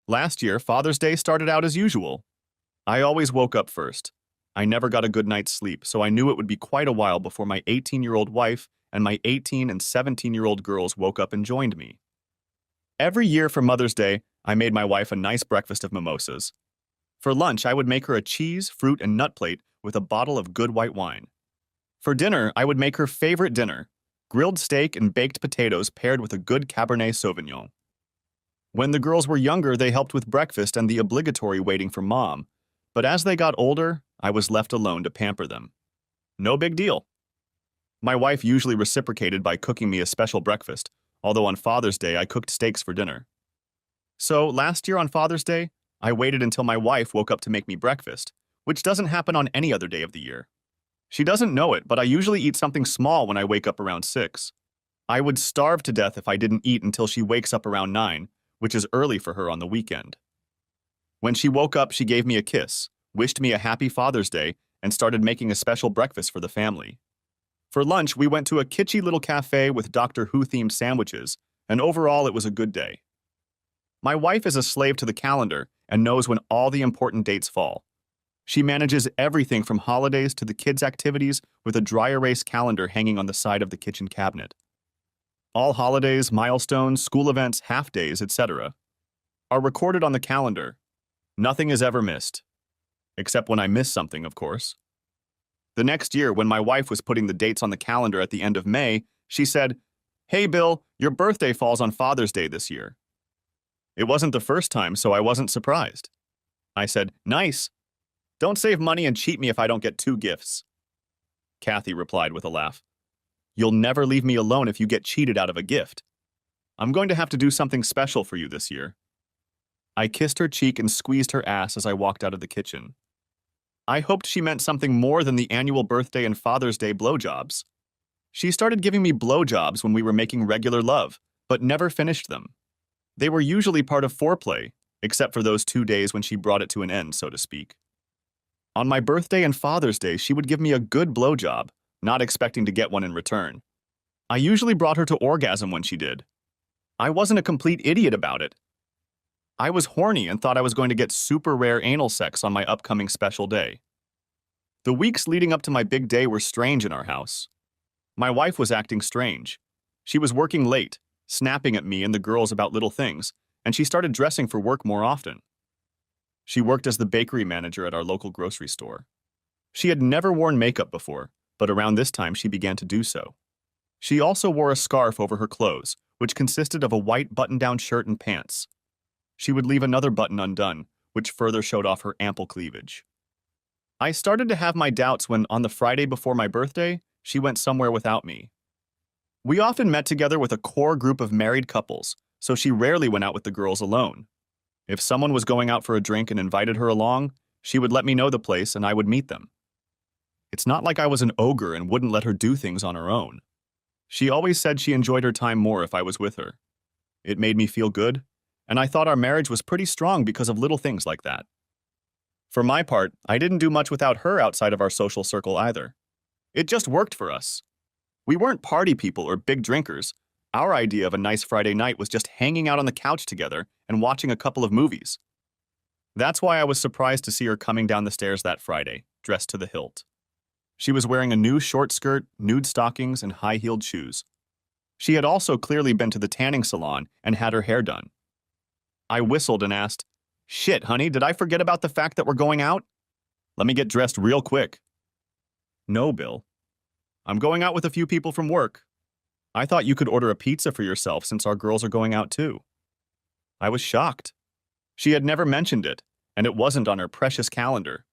Last year, Father's Day started out as usual. I always woke up first. I never got a good night's sleep, so I knew it would be quite a while before my 18-year-old wife and my 18 and 17-year-old girls woke up and joined me. Every year for Mother's Day, I made my wife a nice breakfast of mimosas. For lunch, I would make her a cheese, fruit, and nut plate with a bottle of good white wine. For dinner, I would make her favorite dinner, grilled steak and baked potatoes paired with a good Cabernet Sauvignon. When the girls were younger, they helped with breakfast and the obligatory waiting for mom, but as they got older, I was left alone to pamper them. No big deal. My wife usually reciprocated by cooking me a special breakfast, although on Father's Day I cooked steaks for dinner. So last year on Father's Day, I waited until my wife woke up to make me breakfast, which doesn't happen on any other day of the year. She doesn't know it, but I usually eat something small when I wake up around 6. I would starve to death if I didn't eat until she wakes up around 9, which is early for her on the weekend. When she woke up, she gave me a kiss, wished me a happy Father's Day, and started making a special breakfast for the family. For lunch, we went to a kitschy little cafe with Doctor Who-themed sandwiches, and overall it was a good day. My wife is a slave to the calendar and knows when all the important dates fall. She manages everything from holidays to the kids' activities with a dry erase calendar hanging on the side of the kitchen cabinet. All holidays, milestones, school events, half-days, etc. are recorded on the calendar. Nothing is ever missed. Except when I miss something, of course. The next year, when my wife was putting the dates on the calendar at the end of May, she said, "Hey, Bill, your birthday falls on Father's Day this year." It wasn't the first time, so I wasn't surprised. I said, "Nice. Don't save money and cheat me if I don't get 2 gifts." Kathy replied with a laugh, "You'll never leave me alone if you get cheated out of a gift. I'm going to have to do something special for you this year." I kissed her cheek and squeezed her ass as I walked out of the kitchen. I hoped she meant something more than the annual birthday and Father's Day blowjobs. She started giving me blowjobs when we were making regular love, but never finished them. They were usually part of foreplay, except for those 2 days when she brought it to an end, so to speak. On my birthday and Father's Day, she would give me a good blowjob, not expecting to get one in return. I usually brought her to orgasm when she did. I wasn't a complete idiot about it. I was horny and thought I was going to get super rare anal sex on my upcoming special day. The weeks leading up to my big day were strange in our house. My wife was acting strange. She was working late, snapping at me and the girls about little things, and she started dressing for work more often. She worked as the bakery manager at our local grocery store. She had never worn makeup before, but around this time she began to do so. She also wore a scarf over her clothes, which consisted of a white button-down shirt and pants. She would leave another button undone, which further showed off her ample cleavage. I started to have my doubts when, on the Friday before my birthday, she went somewhere without me. We often met together with a core group of married couples, so she rarely went out with the girls alone. If someone was going out for a drink and invited her along, she would let me know the place and I would meet them. It's not like I was an ogre and wouldn't let her do things on her own. She always said she enjoyed her time more if I was with her. It made me feel good, and I thought our marriage was pretty strong because of little things like that. For my part, I didn't do much without her outside of our social circle either. It just worked for us. We weren't party people or big drinkers. Our idea of a nice Friday night was just hanging out on the couch together and watching a couple of movies. That's why I was surprised to see her coming down the stairs that Friday, dressed to the hilt. She was wearing a new short skirt, nude stockings, and high-heeled shoes. She had also clearly been to the tanning salon and had her hair done. I whistled and asked, "Shit, honey, did I forget about the fact that we're going out? Let me get dressed real quick." "No, Bill. I'm going out with a few people from work. I thought you could order a pizza for yourself since our girls are going out too." I was shocked. She had never mentioned it, and it wasn't on her precious calendar.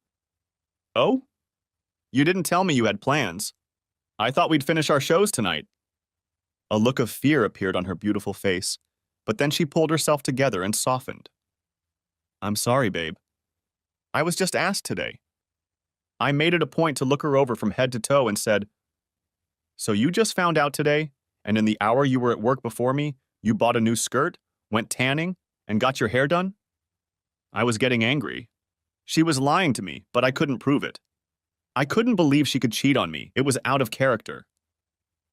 "Oh? You didn't tell me you had plans. I thought we'd finish our shows tonight." A look of fear appeared on her beautiful face, but then she pulled herself together and softened. "I'm sorry, babe. I was just asked today." I made it a point to look her over from head to toe and said, "So you just found out today, and in the hour you were at work before me, you bought a new skirt, went tanning, and got your hair done?" I was getting angry. She was lying to me, but I couldn't prove it. I couldn't believe she could cheat on me. It was out of character.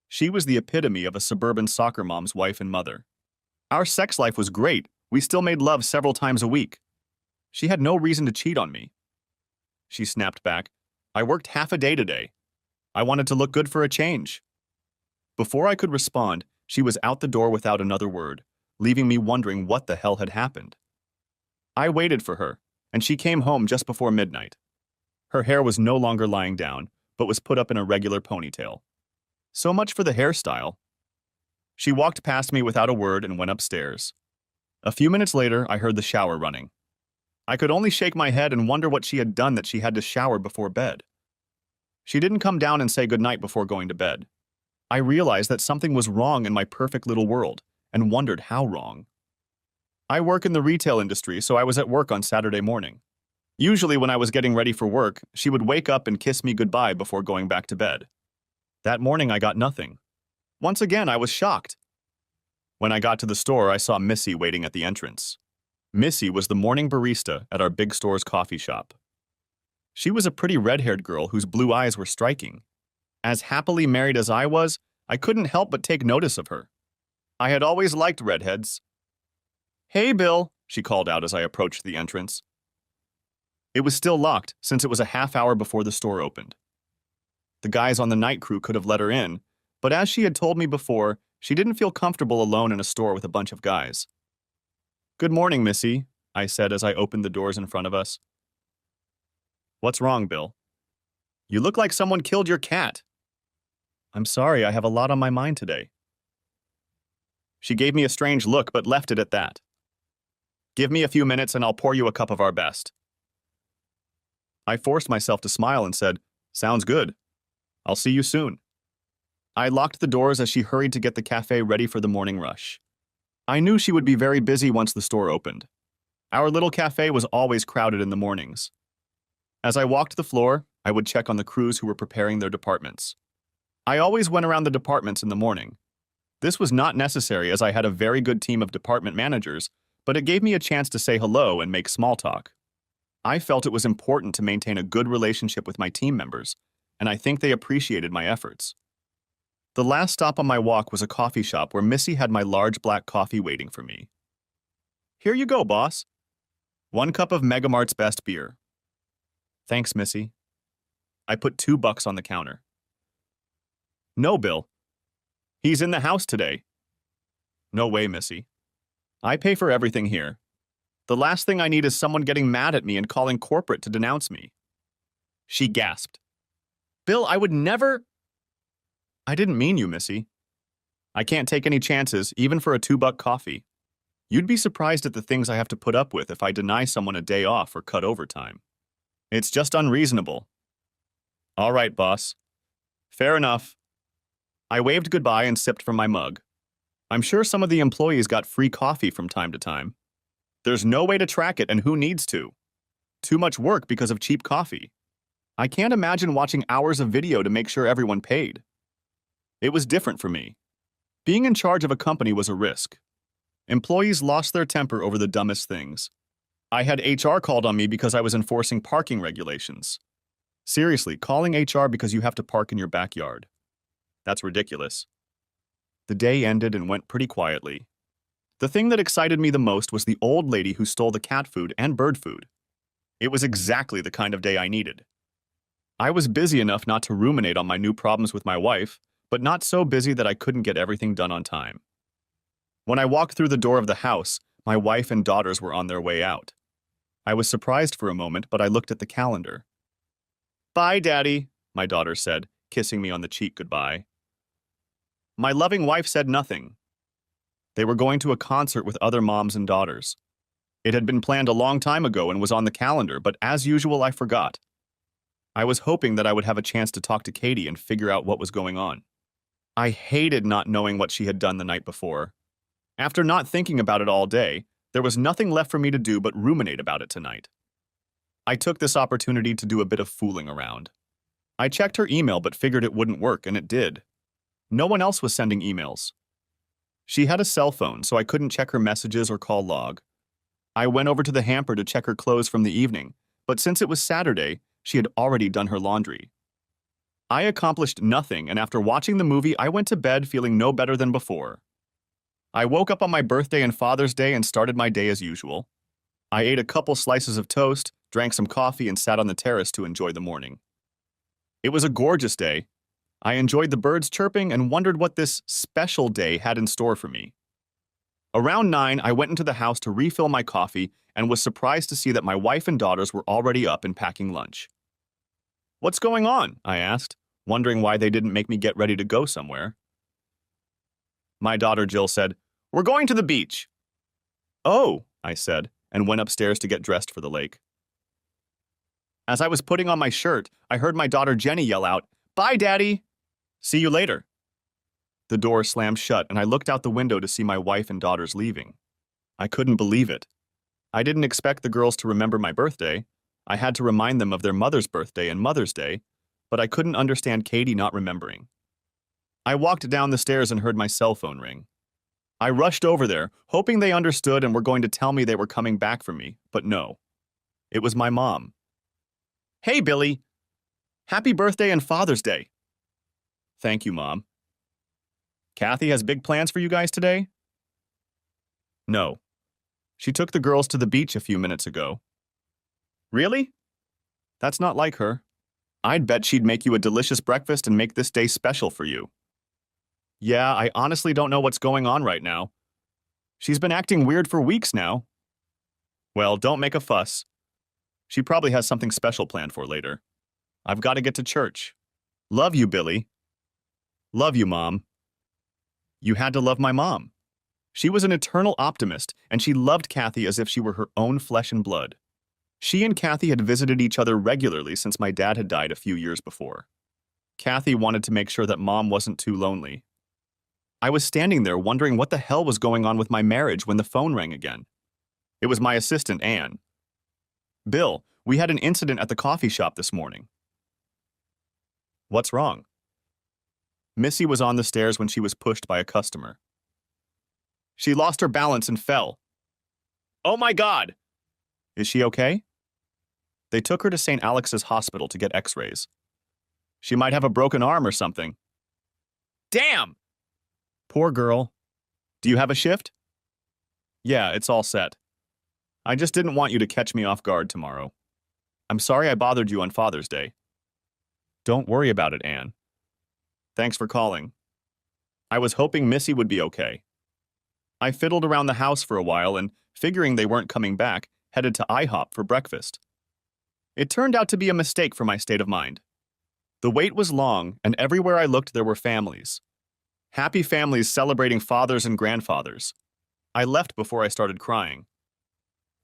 She was the epitome of a suburban soccer mom's wife and mother. Our sex life was great. We still made love several times a week. She had no reason to cheat on me. She snapped back. I worked half a day today. I wanted to look good for a change. Before I could respond, she was out the door without another word, leaving me wondering what the hell had happened. I waited for her, and she came home just before midnight. Her hair was no longer lying down, but was put up in a regular ponytail. So much for the hairstyle. She walked past me without a word and went upstairs. A few minutes later, I heard the shower running. I could only shake my head and wonder what she had done that she had to shower before bed. She didn't come down and say goodnight before going to bed. I realized that something was wrong in my perfect little world, and wondered how wrong. I work in the retail industry, so I was at work on Saturday morning. Usually when I was getting ready for work, she would wake up and kiss me goodbye before going back to bed. That morning I got nothing. Once again, I was shocked. When I got to the store, I saw Missy waiting at the entrance. Missy was the morning barista at our big store's coffee shop. She was a pretty red-haired girl whose blue eyes were striking. As happily married as I was, I couldn't help but take notice of her. I had always liked redheads. "Hey, Bill," she called out as I approached the entrance. It was still locked, since it was a half hour before the store opened. The guys on the night crew could have let her in, but as she had told me before, she didn't feel comfortable alone in a store with a bunch of guys. "Good morning, Missy," I said as I opened the doors in front of us. "What's wrong, Bill?" "You look like someone killed your cat." "I'm sorry, I have a lot on my mind today." She gave me a strange look, but left it at that. "Give me a few minutes and I'll pour you a cup of our best." I forced myself to smile and said, "Sounds good. I'll see you soon." I locked the doors as she hurried to get the cafe ready for the morning rush. I knew she would be very busy once the store opened. Our little cafe was always crowded in the mornings. As I walked the floor, I would check on the crews who were preparing their departments. I always went around the departments in the morning. This was not necessary as I had a very good team of department managers, but it gave me a chance to say hello and make small talk. I felt it was important to maintain a good relationship with my team members, and I think they appreciated my efforts. The last stop on my walk was a coffee shop where Missy had my large black coffee waiting for me. "Here you go, boss. 1 cup of Megamart's best beer." "Thanks, Missy." I put $2 on the counter. "No, Bill. He's in the house today." "No way, Missy. I pay for everything here. The last thing I need is someone getting mad at me and calling corporate to denounce me." She gasped. "Bill, I would never—" "I didn't mean you, Missy. I can't take any chances, even for a $2 coffee. You'd be surprised at the things I have to put up with if I deny someone a day off or cut overtime. It's just unreasonable." "All right, boss. Fair enough." I waved goodbye and sipped from my mug. I'm sure some of the employees got free coffee from time to time. There's no way to track it, and who needs to? Too much work because of cheap coffee. I can't imagine watching hours of video to make sure everyone paid. It was different for me. Being in charge of a company was a risk. Employees lost their temper over the dumbest things. I had HR called on me because I was enforcing parking regulations. Seriously, calling HR because you have to park in your backyard. That's ridiculous. The day ended and went pretty quietly. The thing that excited me the most was the old lady who stole the cat food and bird food. It was exactly the kind of day I needed. I was busy enough not to ruminate on my new problems with my wife, but not so busy that I couldn't get everything done on time. When I walked through the door of the house, my wife and daughters were on their way out. I was surprised for a moment, but I looked at the calendar. "Bye, Daddy," my daughter said, kissing me on the cheek goodbye. My loving wife said nothing. They were going to a concert with other moms and daughters. It had been planned a long time ago and was on the calendar, but as usual, I forgot. I was hoping that I would have a chance to talk to Katie and figure out what was going on. I hated not knowing what she had done the night before. After not thinking about it all day, there was nothing left for me to do but ruminate about it tonight. I took this opportunity to do a bit of fooling around. I checked her email but figured it wouldn't work, and it did. No one else was sending emails. She had a cell phone, so I couldn't check her messages or call log. I went over to the hamper to check her clothes from the evening, but since it was Saturday, she had already done her laundry. I accomplished nothing, and after watching the movie, I went to bed feeling no better than before. I woke up on my birthday and Father's Day and started my day as usual. I ate a couple slices of toast, drank some coffee, and sat on the terrace to enjoy the morning. It was a gorgeous day. I enjoyed the birds chirping and wondered what this special day had in store for me. Around 9, I went into the house to refill my coffee and was surprised to see that my wife and daughters were already up and packing lunch. "What's going on?" I asked, wondering why they didn't make me get ready to go somewhere. My daughter Jill said, "We're going to the beach." "Oh," I said, and went upstairs to get dressed for the lake. As I was putting on my shirt, I heard my daughter Jenny yell out, "Bye, Daddy!" "See you later." The door slammed shut, and I looked out the window to see my wife and daughters leaving. I couldn't believe it. I didn't expect the girls to remember my birthday. I had to remind them of their mother's birthday and Mother's Day, but I couldn't understand Katie not remembering. I walked down the stairs and heard my cell phone ring. I rushed over there, hoping they understood and were going to tell me they were coming back for me, but no. It was my mom. "Hey, Billy. Happy birthday and Father's Day." "Thank you, Mom." "Kathy has big plans for you guys today?" "No. She took the girls to the beach a few minutes ago." "Really? That's not like her. I'd bet she'd make you a delicious breakfast and make this day special for you." "Yeah, I honestly don't know what's going on right now. She's been acting weird for weeks now." "Well, don't make a fuss. She probably has something special planned for later. I've got to get to church. Love you, Billy." "Love you, Mom." You had to love my mom. She was an eternal optimist, and she loved Kathy as if she were her own flesh and blood. She and Kathy had visited each other regularly since my dad had died a few years before. Kathy wanted to make sure that Mom wasn't too lonely. I was standing there wondering what the hell was going on with my marriage when the phone rang again. It was my assistant, Anne. "Bill, we had an incident at the coffee shop this morning." "What's wrong?" "Missy was on the stairs when she was pushed by a customer. She lost her balance and fell." "Oh my God!" "Is she okay?" "They took her to St. Alex's Hospital to get x-rays. She might have a broken arm or something." "Damn!" "Poor girl. Do you have a shift?" "Yeah, it's all set. I just didn't want you to catch me off guard tomorrow. I'm sorry I bothered you on Father's Day." "Don't worry about it, Anne. Thanks for calling. I was hoping Missy would be okay." I fiddled around the house for a while and, figuring they weren't coming back, headed to IHOP for breakfast. It turned out to be a mistake for my state of mind. The wait was long, and everywhere I looked there were families. Happy families celebrating fathers and grandfathers. I left before I started crying.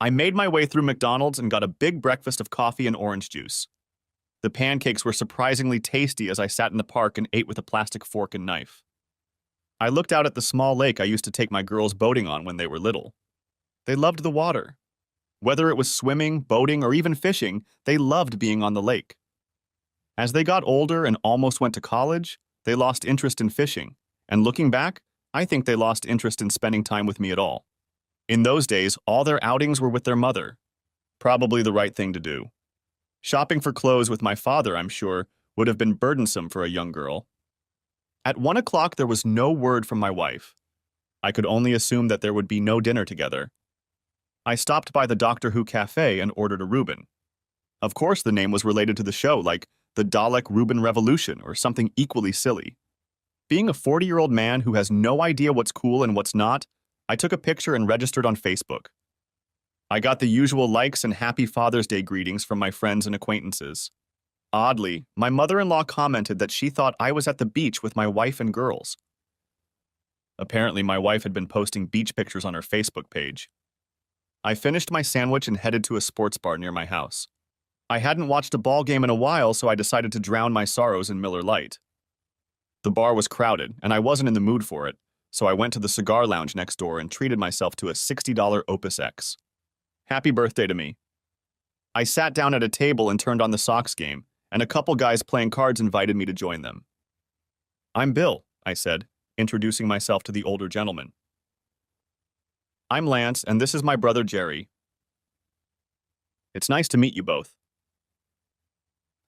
I made my way through McDonald's and got a big breakfast of coffee and orange juice. The pancakes were surprisingly tasty as I sat in the park and ate with a plastic fork and knife. I looked out at the small lake I used to take my girls boating on when they were little. They loved the water. Whether it was swimming, boating, or even fishing, they loved being on the lake. As they got older and almost went to college, they lost interest in fishing, and looking back, I think they lost interest in spending time with me at all. In those days, all their outings were with their mother. Probably the right thing to do. Shopping for clothes with my father, I'm sure, would have been burdensome for a young girl. At 1 o'clock, there was no word from my wife. I could only assume that there would be no dinner together. I stopped by the Doctor Who cafe and ordered a Reuben. Of course, the name was related to the show, like the Dalek Reuben Revolution or something equally silly. Being a 40-year-old man who has no idea what's cool and what's not, I took a picture and registered on Facebook. I got the usual likes and Happy Father's Day greetings from my friends and acquaintances. Oddly, my mother-in-law commented that she thought I was at the beach with my wife and girls. Apparently, my wife had been posting beach pictures on her Facebook page. I finished my sandwich and headed to a sports bar near my house. I hadn't watched a ball game in a while, so I decided to drown my sorrows in Miller Lite. The bar was crowded, and I wasn't in the mood for it, so I went to the cigar lounge next door and treated myself to a $60 Opus X. Happy birthday to me. I sat down at a table and turned on the Sox game, and a couple guys playing cards invited me to join them. "I'm Bill," I said, introducing myself to the older gentleman. "I'm Lance, and this is my brother Jerry. It's nice to meet you both."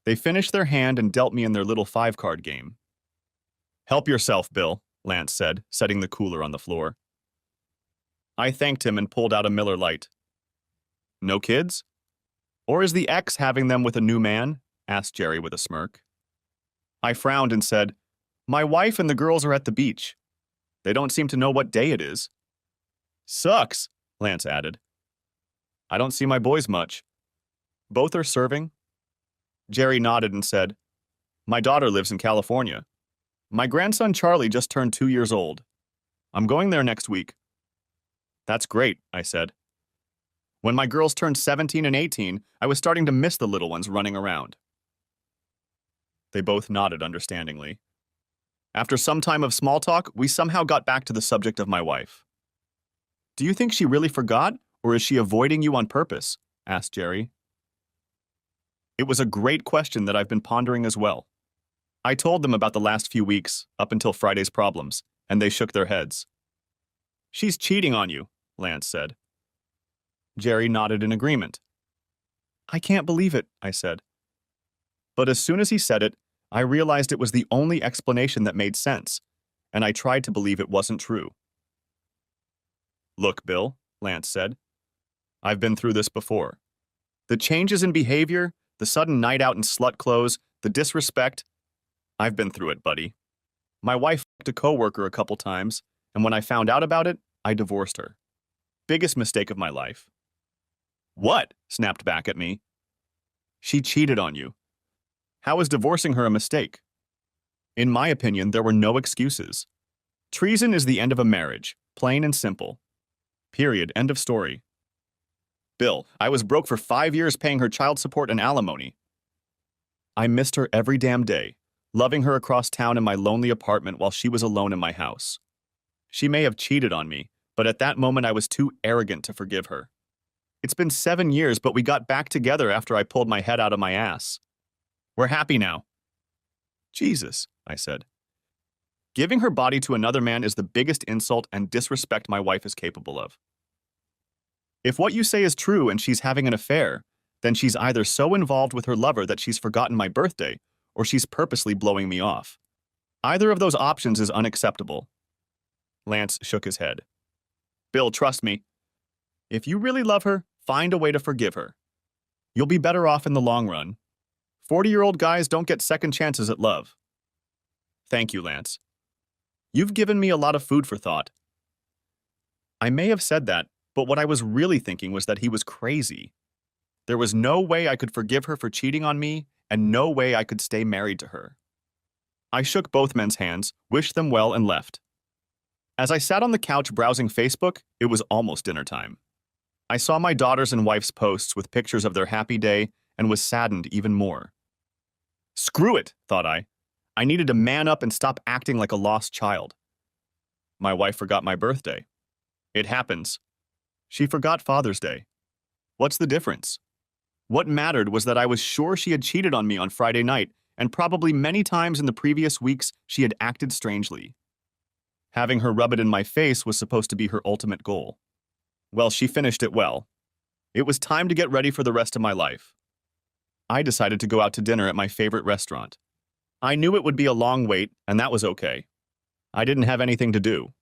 They finished their hand and dealt me in their little 5-card game. "Help yourself, Bill," Lance said, setting the cooler on the floor. I thanked him and pulled out a Miller Lite. No kids? Or is the ex having them with a new man? Asked Jerry with a smirk. I frowned and said, My wife and the girls are at the beach. They don't seem to know what day it is. Sucks, Lance added. I don't see my boys much. Both are serving? Jerry nodded and said, My daughter lives in California. My grandson Charlie just turned 2 years old. I'm going there next week. That's great, I said. When my girls turned 17 and 18, I was starting to miss the little ones running around. They both nodded understandingly. After some time of small talk, we somehow got back to the subject of my wife. Do you think she really forgot, or is she avoiding you on purpose? Asked Jerry. It was a great question that I've been pondering as well. I told them about the last few weeks, up until Friday's problems, and they shook their heads. She's cheating on you, Lance said. Jerry nodded in agreement. I can't believe it, I said. But as soon as he said it, I realized it was the only explanation that made sense, and I tried to believe it wasn't true. Look, Bill, Lance said. I've been through this before. The changes in behavior, the sudden night out in slut clothes, the disrespect. I've been through it, buddy. My wife fucked a coworker a couple times, and when I found out about it, I divorced her. Biggest mistake of my life. What? Snapped back at me. She cheated on you. How is divorcing her a mistake? In my opinion, there were no excuses. Treason is the end of a marriage, plain and simple. Period. End of story. Bill, I was broke for 5 years paying her child support and alimony. I missed her every damn day, loving her across town in my lonely apartment while she was alone in my house. She may have cheated on me, but at that moment I was too arrogant to forgive her. It's been 7 years, but we got back together after I pulled my head out of my ass. We're happy now. Jesus, I said. Giving her body to another man is the biggest insult and disrespect my wife is capable of. If what you say is true and she's having an affair, then she's either so involved with her lover that she's forgotten my birthday, or she's purposely blowing me off. Either of those options is unacceptable. Lance shook his head. Bill, trust me. If you really love her, find a way to forgive her. You'll be better off in the long run. 40-year-old guys don't get second chances at love. Thank you, Lance. You've given me a lot of food for thought. I may have said that, but what I was really thinking was that he was crazy. There was no way I could forgive her for cheating on me, and no way I could stay married to her. I shook both men's hands, wished them well, and left. As I sat on the couch browsing Facebook, it was almost dinner time. I saw my daughter's and wife's posts with pictures of their happy day and was saddened even more. Screw it, thought I. I needed to man up and stop acting like a lost child. My wife forgot my birthday. It happens. She forgot Father's Day. What's the difference? What mattered was that I was sure she had cheated on me on Friday night, and probably many times in the previous weeks she had acted strangely. Having her rub it in my face was supposed to be her ultimate goal. Well, she finished it well. It was time to get ready for the rest of my life. I decided to go out to dinner at my favorite restaurant. I knew it would be a long wait, and that was okay. I didn't have anything to do.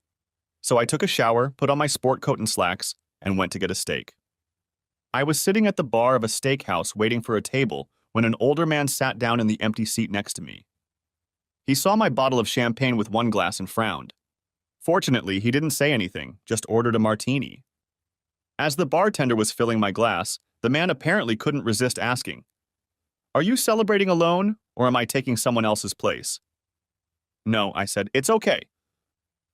So I took a shower, put on my sport coat and slacks, and went to get a steak. I was sitting at the bar of a steakhouse waiting for a table when an older man sat down in the empty seat next to me. He saw my bottle of champagne with one glass and frowned. Fortunately, he didn't say anything, just ordered a martini. As the bartender was filling my glass, the man apparently couldn't resist asking, "Are you celebrating alone, or am I taking someone else's place?" "No," I said, "it's okay.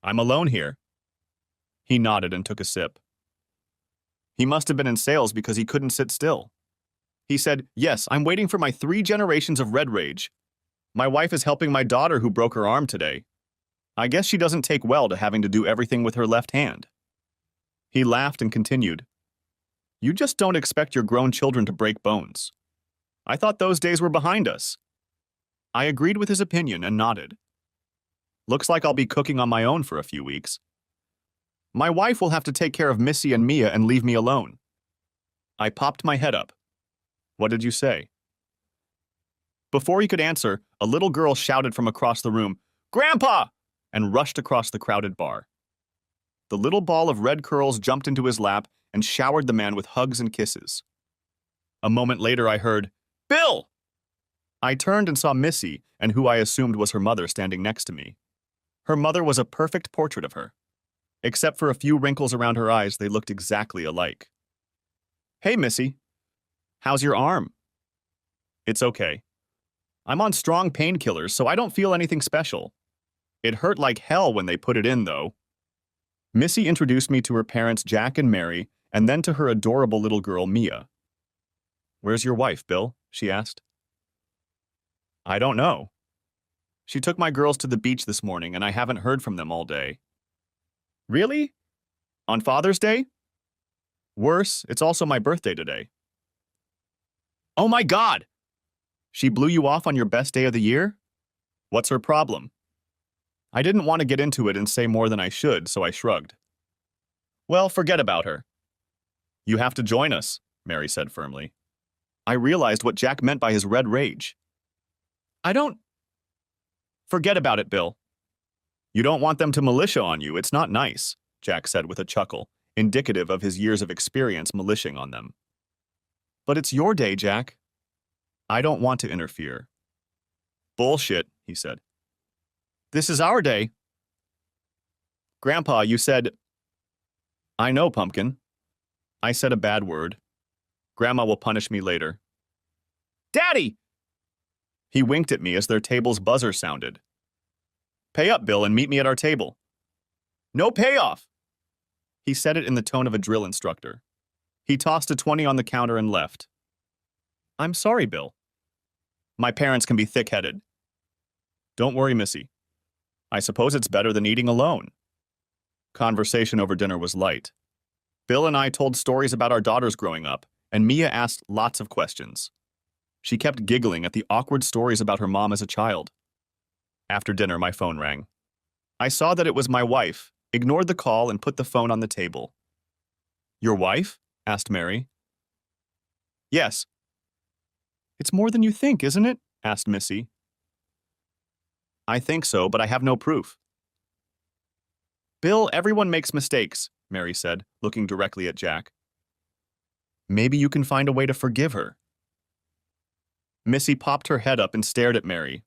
I'm alone here." He nodded and took a sip. He must have been in sales because he couldn't sit still. He said, "Yes, I'm waiting for my 3 generations of red rage. My wife is helping my daughter who broke her arm today. I guess she doesn't take well to having to do everything with her left hand." He laughed and continued, "You just don't expect your grown children to break bones. I thought those days were behind us." I agreed with his opinion and nodded. Looks like I'll be cooking on my own for a few weeks. My wife will have to take care of Missy and Mia and leave me alone. I popped my head up. "What did you say?" Before he could answer, a little girl shouted from across the room, "Grandpa!" and rushed across the crowded bar. The little ball of red curls jumped into his lap and showered the man with hugs and kisses. A moment later, I heard, "Bill!" I turned and saw Missy, and who I assumed was her mother, standing next to me. Her mother was a perfect portrait of her. Except for a few wrinkles around her eyes, they looked exactly alike. "Hey, Missy. How's your arm?" "It's okay. I'm on strong painkillers, so I don't feel anything special. It hurt like hell when they put it in, though." Missy introduced me to her parents, Jack and Mary, and then to her adorable little girl, Mia. "Where's your wife, Bill?" she asked. "I don't know. She took my girls to the beach this morning, and I haven't heard from them all day." "Really? On Father's Day?" "Worse, it's also my birthday today." "Oh my God! She blew you off on your best day of the year? What's her problem?" I didn't want to get into it and say more than I should, so I shrugged. "Well, forget about her." "You have to join us," Mary said firmly. I realized what Jack meant by his red rage. "I don't—" "Forget about it, Bill. You don't want them to militia on you. It's not nice," Jack said with a chuckle, indicative of his years of experience militiaing on them. "But it's your day, Jack." "I don't want to interfere." "Bullshit," he said. "This is our day." "Grandpa, you said—" "I know, Pumpkin. I said a bad word. Grandma will punish me later." "Daddy!" He winked at me as their table's buzzer sounded. "Pay up, Bill, and meet me at our table." "No payoff." He said it in the tone of a drill instructor. He tossed a 20 on the counter and left. "I'm sorry, Bill. My parents can be thick-headed." "Don't worry, Missy. I suppose it's better than eating alone." Conversation over dinner was light. Bill and I told stories about our daughters growing up, and Mia asked lots of questions. She kept giggling at the awkward stories about her mom as a child. After dinner, my phone rang. I saw that it was my wife, ignored the call, and put the phone on the table. "Your wife?" asked Mary. "Yes." "It's more than you think, isn't it?" asked Missy. "I think so, but I have no proof." "Bill, everyone makes mistakes," Mary said, looking directly at Jack. "Maybe you can find a way to forgive her." Missy popped her head up and stared at Mary.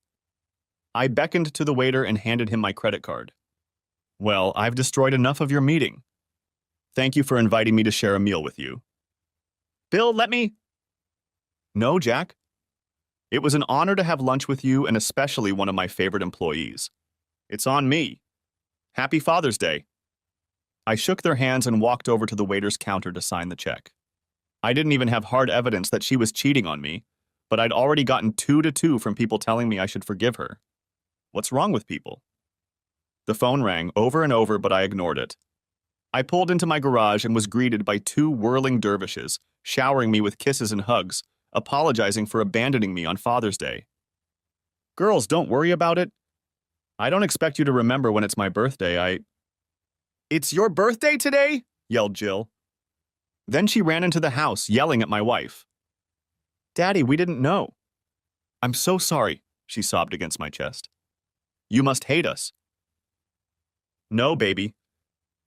I beckoned to the waiter and handed him my credit card. "Well, I've destroyed enough of your meeting. Thank you for inviting me to share a meal with you." "Bill, let me—" "No, Jack. It was an honor to have lunch with you, and especially one of my favorite employees. It's on me. Happy Father's Day." I shook their hands and walked over to the waiter's counter to sign the check. I didn't even have hard evidence that she was cheating on me, but I'd already gotten 2 to 2 from people telling me I should forgive her. What's wrong with people? The phone rang over and over, but I ignored it. I pulled into my garage and was greeted by 2 whirling dervishes, showering me with kisses and hugs, apologizing for abandoning me on Father's Day. "Girls, don't worry about it. I don't expect you to remember when it's my birthday. "It's your birthday today?" yelled Jill. Then she ran into the house, yelling at my wife. "Daddy, we didn't know." "I'm so sorry," she sobbed against my chest. "You must hate us." "No, baby.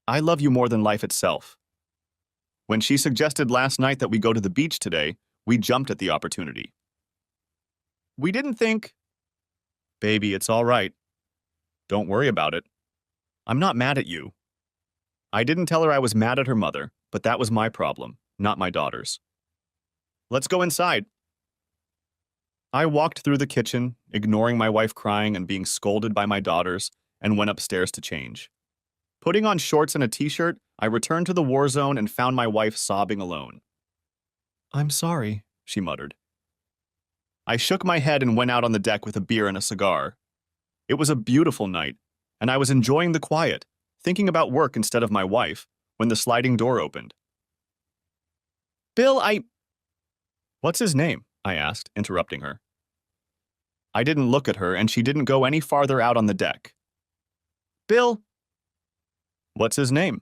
I love you more than life itself." When she suggested last night that we go to the beach today, we jumped at the opportunity. "We didn't think—" "Baby, it's all right. Don't worry about it. I'm not mad at you." I didn't tell her I was mad at her mother, but that was my problem, not my daughter's. "Let's go inside." I walked through the kitchen, ignoring my wife crying and being scolded by my daughters, and went upstairs to change. Putting on shorts and a t-shirt, I returned to the war zone and found my wife sobbing alone. "I'm sorry," she muttered. I shook my head and went out on the deck with a beer and a cigar. It was a beautiful night, and I was enjoying the quiet, thinking about work instead of my wife, when the sliding door opened. "Bill, "What's his name?" I asked, interrupting her. I didn't look at her, and she didn't go any farther out on the deck. "Bill." "What's his name?"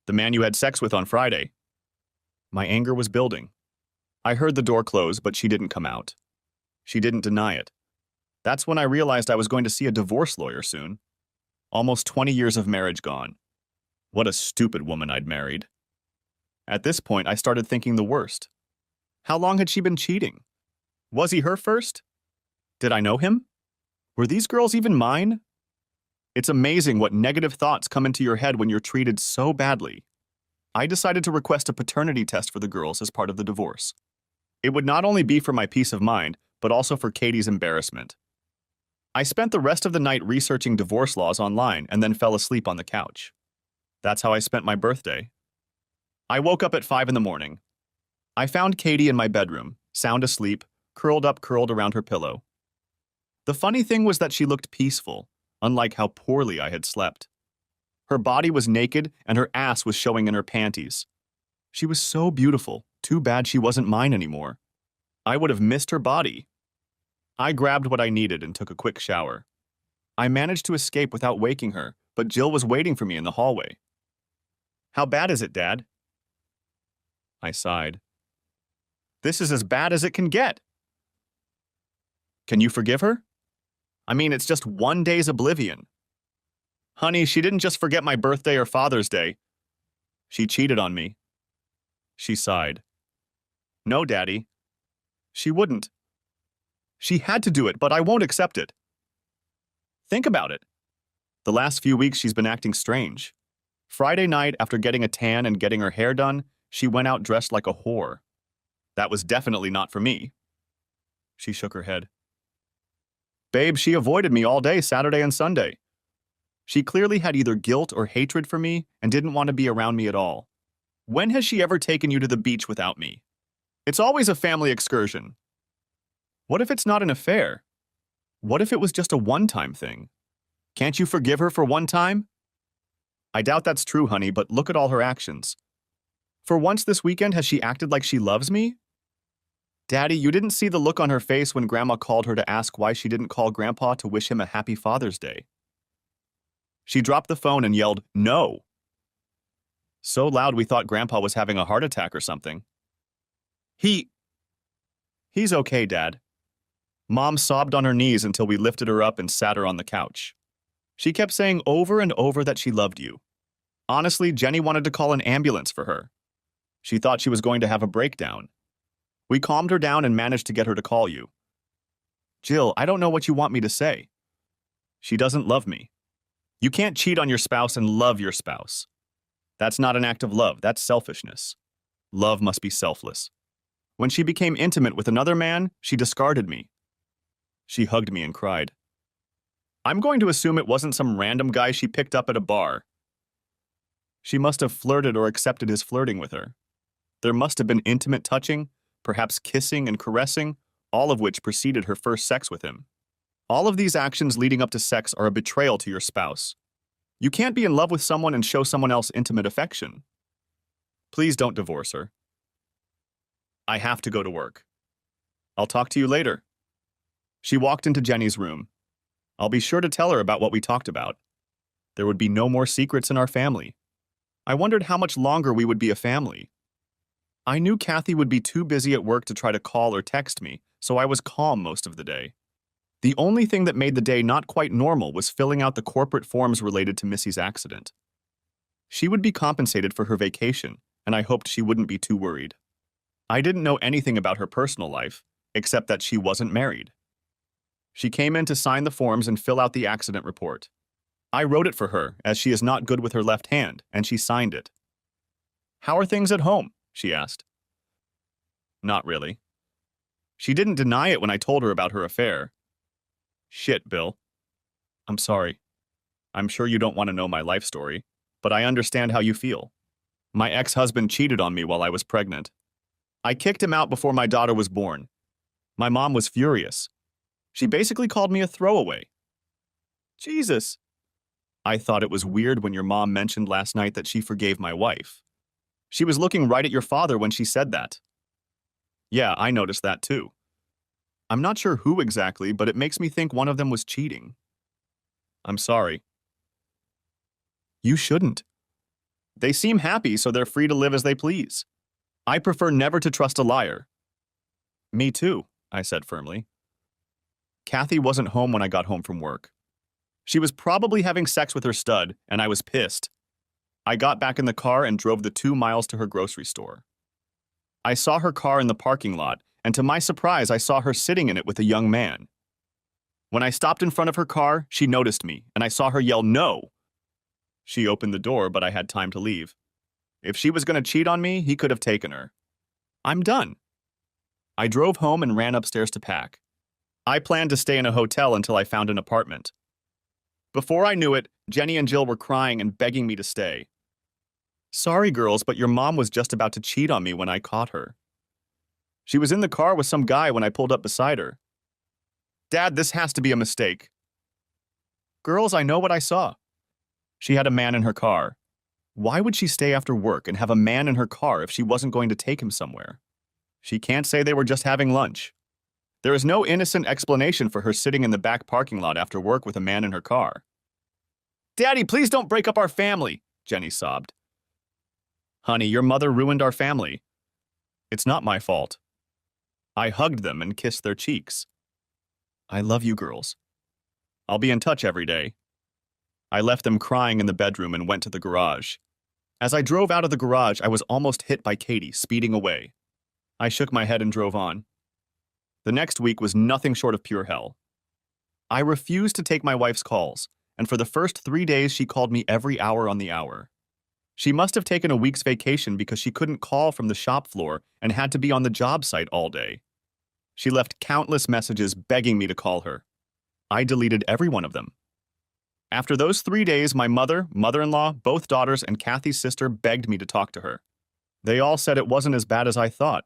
"The man you had sex with on Friday." My anger was building. I heard the door close, but she didn't come out. She didn't deny it. That's when I realized I was going to see a divorce lawyer soon. Almost 20 years of marriage gone. What a stupid woman I'd married. At this point, I started thinking the worst. How long had she been cheating? Was he her first? Did I know him? Were these girls even mine? It's amazing what negative thoughts come into your head when you're treated so badly. I decided to request a paternity test for the girls as part of the divorce. It would not only be for my peace of mind, but also for Katie's embarrassment. I spent the rest of the night researching divorce laws online and then fell asleep on the couch. That's how I spent my birthday. I woke up at 5 in the morning. I found Katie in my bedroom, sound asleep, curled around her pillow. The funny thing was that she looked peaceful, unlike how poorly I had slept. Her body was naked and her ass was showing in her panties. She was so beautiful. Too bad she wasn't mine anymore. I would have missed her body. I grabbed what I needed and took a quick shower. I managed to escape without waking her, but Jill was waiting for me in the hallway. How bad is it, Dad? I sighed. This is as bad as it can get. Can you forgive her? I mean, it's just one day's oblivion. Honey, she didn't just forget my birthday or Father's Day. She cheated on me. She sighed. No, Daddy. She wouldn't. She had to do it, but I won't accept it. Think about it. The last few weeks she's been acting strange. Friday night, after getting a tan and getting her hair done, she went out dressed like a whore. That was definitely not for me. She shook her head. Babe, she avoided me all day Saturday and Sunday. She clearly had either guilt or hatred for me and didn't want to be around me at all. When has she ever taken you to the beach without me? It's always a family excursion. What if it's not an affair? What if it was just a one-time thing? Can't you forgive her for one time? I doubt that's true, honey, but look at all her actions. For once this weekend, has she acted like she loves me? Daddy, you didn't see the look on her face when Grandma called her to ask why she didn't call Grandpa to wish him a happy Father's Day. She dropped the phone and yelled, "No!" So loud we thought Grandpa was having a heart attack or something. He's okay, Dad. Mom sobbed on her knees until we lifted her up and sat her on the couch. She kept saying over and over that she loved you. Honestly, Jenny wanted to call an ambulance for her. She thought she was going to have a breakdown. We calmed her down and managed to get her to call you. Jill, I don't know what you want me to say. She doesn't love me. You can't cheat on your spouse and love your spouse. That's not an act of love, that's selfishness. Love must be selfless. When she became intimate with another man, she discarded me. She hugged me and cried. I'm going to assume it wasn't some random guy she picked up at a bar. She must have flirted or accepted his flirting with her. There must have been intimate touching, perhaps kissing and caressing, all of which preceded her first sex with him. All of these actions leading up to sex are a betrayal to your spouse. You can't be in love with someone and show someone else intimate affection. Please don't divorce her. I have to go to work. I'll talk to you later. She walked into Jenny's room. I'll be sure to tell her about what we talked about. There would be no more secrets in our family. I wondered how much longer we would be a family. I knew Kathy would be too busy at work to try to call or text me, so I was calm most of the day. The only thing that made the day not quite normal was filling out the corporate forms related to Missy's accident. She would be compensated for her vacation, and I hoped she wouldn't be too worried. I didn't know anything about her personal life, except that she wasn't married. She came in to sign the forms and fill out the accident report. I wrote it for her, as she is not good with her left hand, and she signed it. How are things at home? She asked. Not really. She didn't deny it when I told her about her affair. Shit, Bill. I'm sorry. I'm sure you don't want to know my life story, but I understand how you feel. My ex-husband cheated on me while I was pregnant. I kicked him out before my daughter was born. My mom was furious. She basically called me a throwaway. Jesus. I thought it was weird when your mom mentioned last night that she forgave my wife. She was looking right at your father when she said that. Yeah, I noticed that too. I'm not sure who exactly, but it makes me think one of them was cheating. I'm sorry. You shouldn't. They seem happy, so they're free to live as they please. I prefer never to trust a liar. Me too, I said firmly. Kathy wasn't home when I got home from work. She was probably having sex with her stud, and I was pissed. I got back in the car and drove the 2 miles to her grocery store. I saw her car in the parking lot, and to my surprise, I saw her sitting in it with a young man. When I stopped in front of her car, she noticed me, and I saw her yell, "No!" She opened the door, but I had time to leave. If she was going to cheat on me, he could have taken her. I'm done. I drove home and ran upstairs to pack. I planned to stay in a hotel until I found an apartment. Before I knew it, Jenny and Jill were crying and begging me to stay. Sorry, girls, but your mom was just about to cheat on me when I caught her. She was in the car with some guy when I pulled up beside her. Dad, this has to be a mistake. Girls, I know what I saw. She had a man in her car. Why would she stay after work and have a man in her car if she wasn't going to take him somewhere? She can't say they were just having lunch. There is no innocent explanation for her sitting in the back parking lot after work with a man in her car. Daddy, please don't break up our family, Jenny sobbed. Honey, your mother ruined our family. It's not my fault. I hugged them and kissed their cheeks. I love you, girls. I'll be in touch every day. I left them crying in the bedroom and went to the garage. As I drove out of the garage, I was almost hit by Katie, speeding away. I shook my head and drove on. The next week was nothing short of pure hell. I refused to take my wife's calls, and for the first 3 days she called me every hour on the hour. She must have taken a week's vacation because she couldn't call from the shop floor and had to be on the job site all day. She left countless messages begging me to call her. I deleted every one of them. After those 3 days, my mother, mother-in-law, both daughters, and Kathy's sister begged me to talk to her. They all said it wasn't as bad as I thought,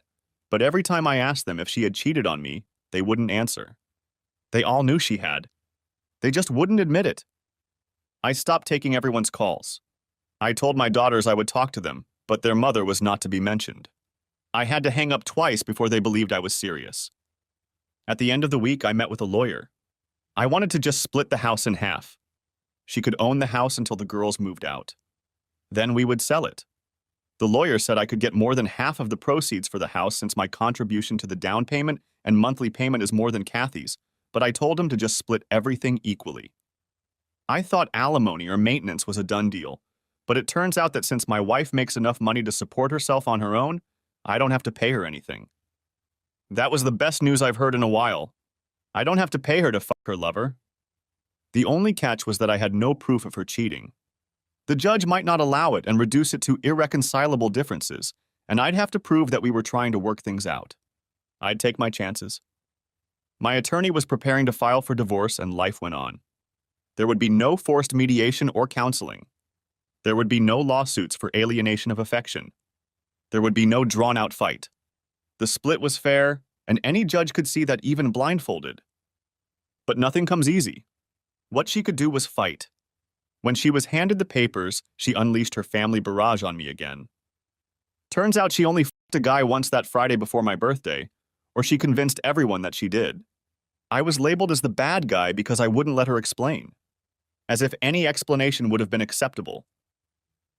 but every time I asked them if she had cheated on me, they wouldn't answer. They all knew she had. They just wouldn't admit it. I stopped taking everyone's calls. I told my daughters I would talk to them, but their mother was not to be mentioned. I had to hang up twice before they believed I was serious. At the end of the week, I met with a lawyer. I wanted to just split the house in half. She could own the house until the girls moved out. Then we would sell it. The lawyer said I could get more than half of the proceeds for the house since my contribution to the down payment and monthly payment is more than Kathy's, but I told him to just split everything equally. I thought alimony or maintenance was a done deal, but it turns out that since my wife makes enough money to support herself on her own, I don't have to pay her anything. That was the best news I've heard in a while. I don't have to pay her to fuck her lover. The only catch was that I had no proof of her cheating. The judge might not allow it and reduce it to irreconcilable differences, and I'd have to prove that we were trying to work things out. I'd take my chances. My attorney was preparing to file for divorce, and life went on. There would be no forced mediation or counseling. There would be no lawsuits for alienation of affection. There would be no drawn-out fight. The split was fair, and any judge could see that even blindfolded. But nothing comes easy. What she could do was fight. When she was handed the papers, she unleashed her family barrage on me again. Turns out she only f***ed a guy once that Friday before my birthday, or she convinced everyone that she did. I was labeled as the bad guy because I wouldn't let her explain. As if any explanation would have been acceptable.